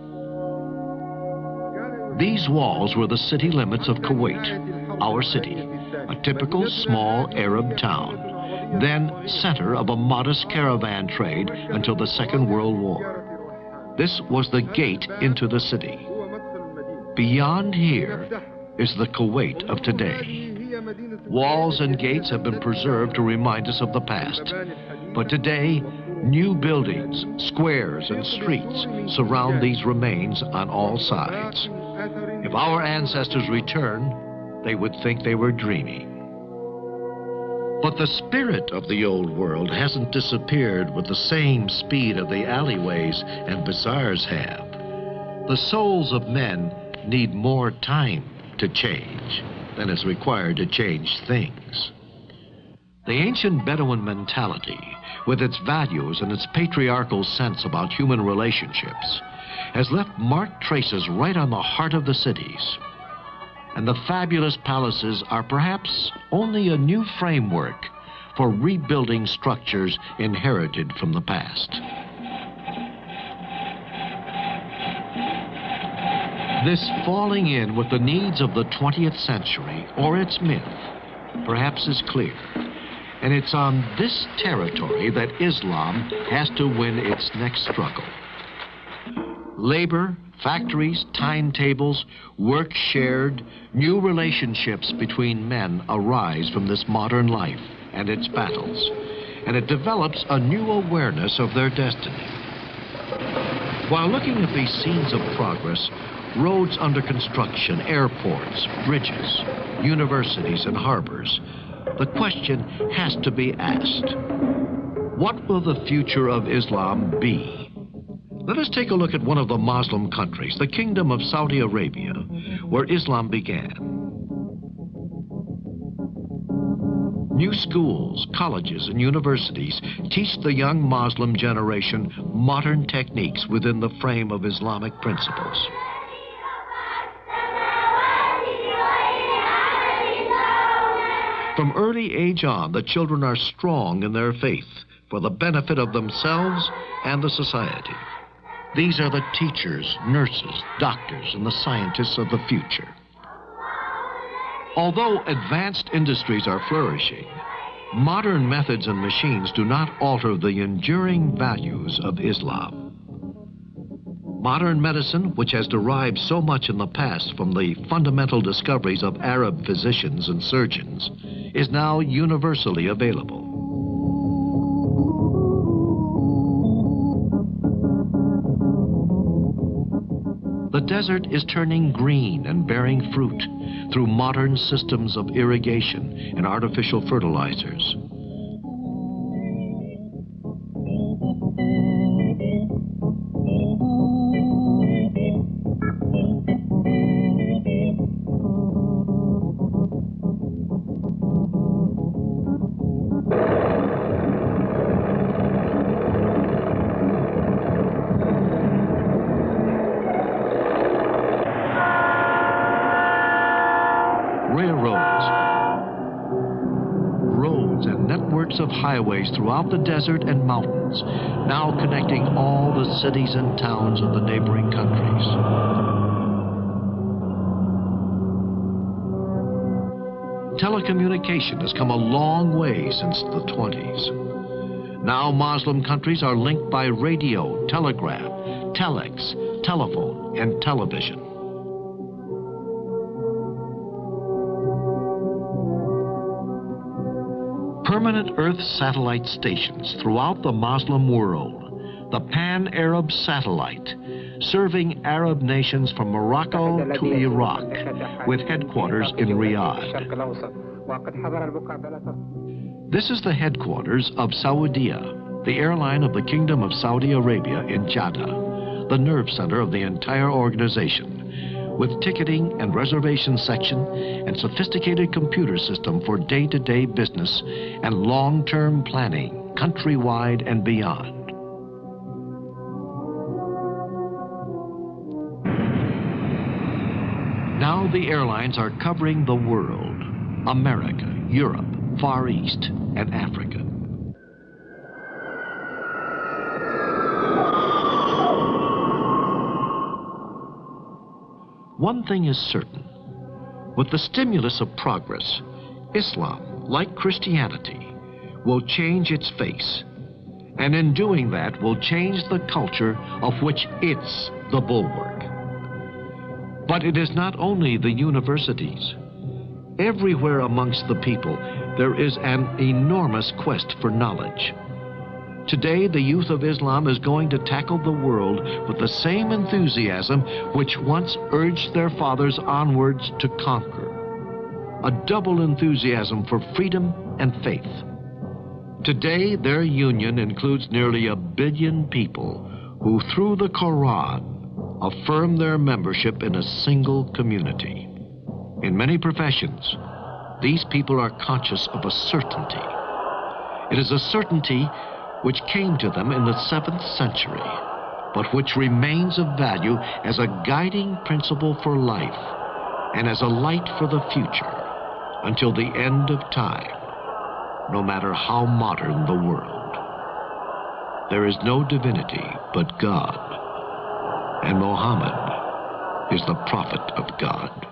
These walls were the city limits of Kuwait, our city, a typical small Arab town, then center of a modest caravan trade until the Second World War. This was the gate into the city. Beyond here is the Kuwait of today. Walls and gates have been preserved to remind us of the past. But today, new buildings, squares, and streets surround these remains on all sides. If our ancestors return, they would think they were dreaming. But the spirit of the old world hasn't disappeared with the same speed of the alleyways and bazaars have. The souls of men need more time to change than is required to change things. The ancient Bedouin mentality, with its values and its patriarchal sense about human relationships, has left marked traces right on the heart of the cities. And the fabulous palaces are perhaps only a new framework for rebuilding structures inherited from the past. This falling in with the needs of the 20th century, or its myth, perhaps is clear. And it's on this territory that Islam has to win its next struggle. Labor, factories, timetables, work shared, new relationships between men arise from this modern life and its battles, and it develops a new awareness of their destiny. While looking at these scenes of progress, roads under construction, airports, bridges, universities, and harbors, the question has to be asked: what will the future of Islam be? Let us take a look at one of the Muslim countries, the Kingdom of Saudi Arabia, where Islam began. New schools, colleges, and universities teach the young Muslim generation modern techniques within the frame of Islamic principles. From early age on, the children are strong in their faith for the benefit of themselves and the society. These are the teachers, nurses, doctors, and the scientists of the future. Although advanced industries are flourishing, modern methods and machines do not alter the enduring values of Islam. Modern medicine, which has derived so much in the past from the fundamental discoveries of Arab physicians and surgeons, is now universally available. The desert is turning green and bearing fruit through modern systems of irrigation and artificial fertilizers. Roads and networks of highways throughout the desert and mountains, now connecting all the cities and towns of the neighboring countries. Telecommunication has come a long way since the 20s. Now Muslim countries are linked by radio, telegraph, telex, telephone, and television. Permanent Earth satellite stations throughout the Muslim world, the Pan-Arab Satellite, serving Arab nations from Morocco to Iraq, with headquarters in Riyadh. This is the headquarters of Saudia, the airline of the Kingdom of Saudi Arabia in Jeddah, the nerve center of the entire organization, with ticketing and reservation section and sophisticated computer system for day-to-day business and long-term planning, countrywide and beyond. Now the airlines are covering the world: America, Europe, Far East, and Africa. One thing is certain. With the stimulus of progress, Islam, like Christianity, will change its face, and in doing that will change the culture of which it's the bulwark. But it is not only the universities. Everywhere amongst the people, there is an enormous quest for knowledge. Today, the youth of Islam is going to tackle the world with the same enthusiasm which once urged their fathers onwards to conquer. A double enthusiasm for freedom and faith. Today, their union includes nearly 1 billion people who, through the Quran, affirm their membership in a single community. In many professions, these people are conscious of a certainty. It is a certainty which came to them in the 7th century, but which remains of value as a guiding principle for life and as a light for the future until the end of time, no matter how modern the world. There is no divinity but God, and Muhammad is the prophet of God.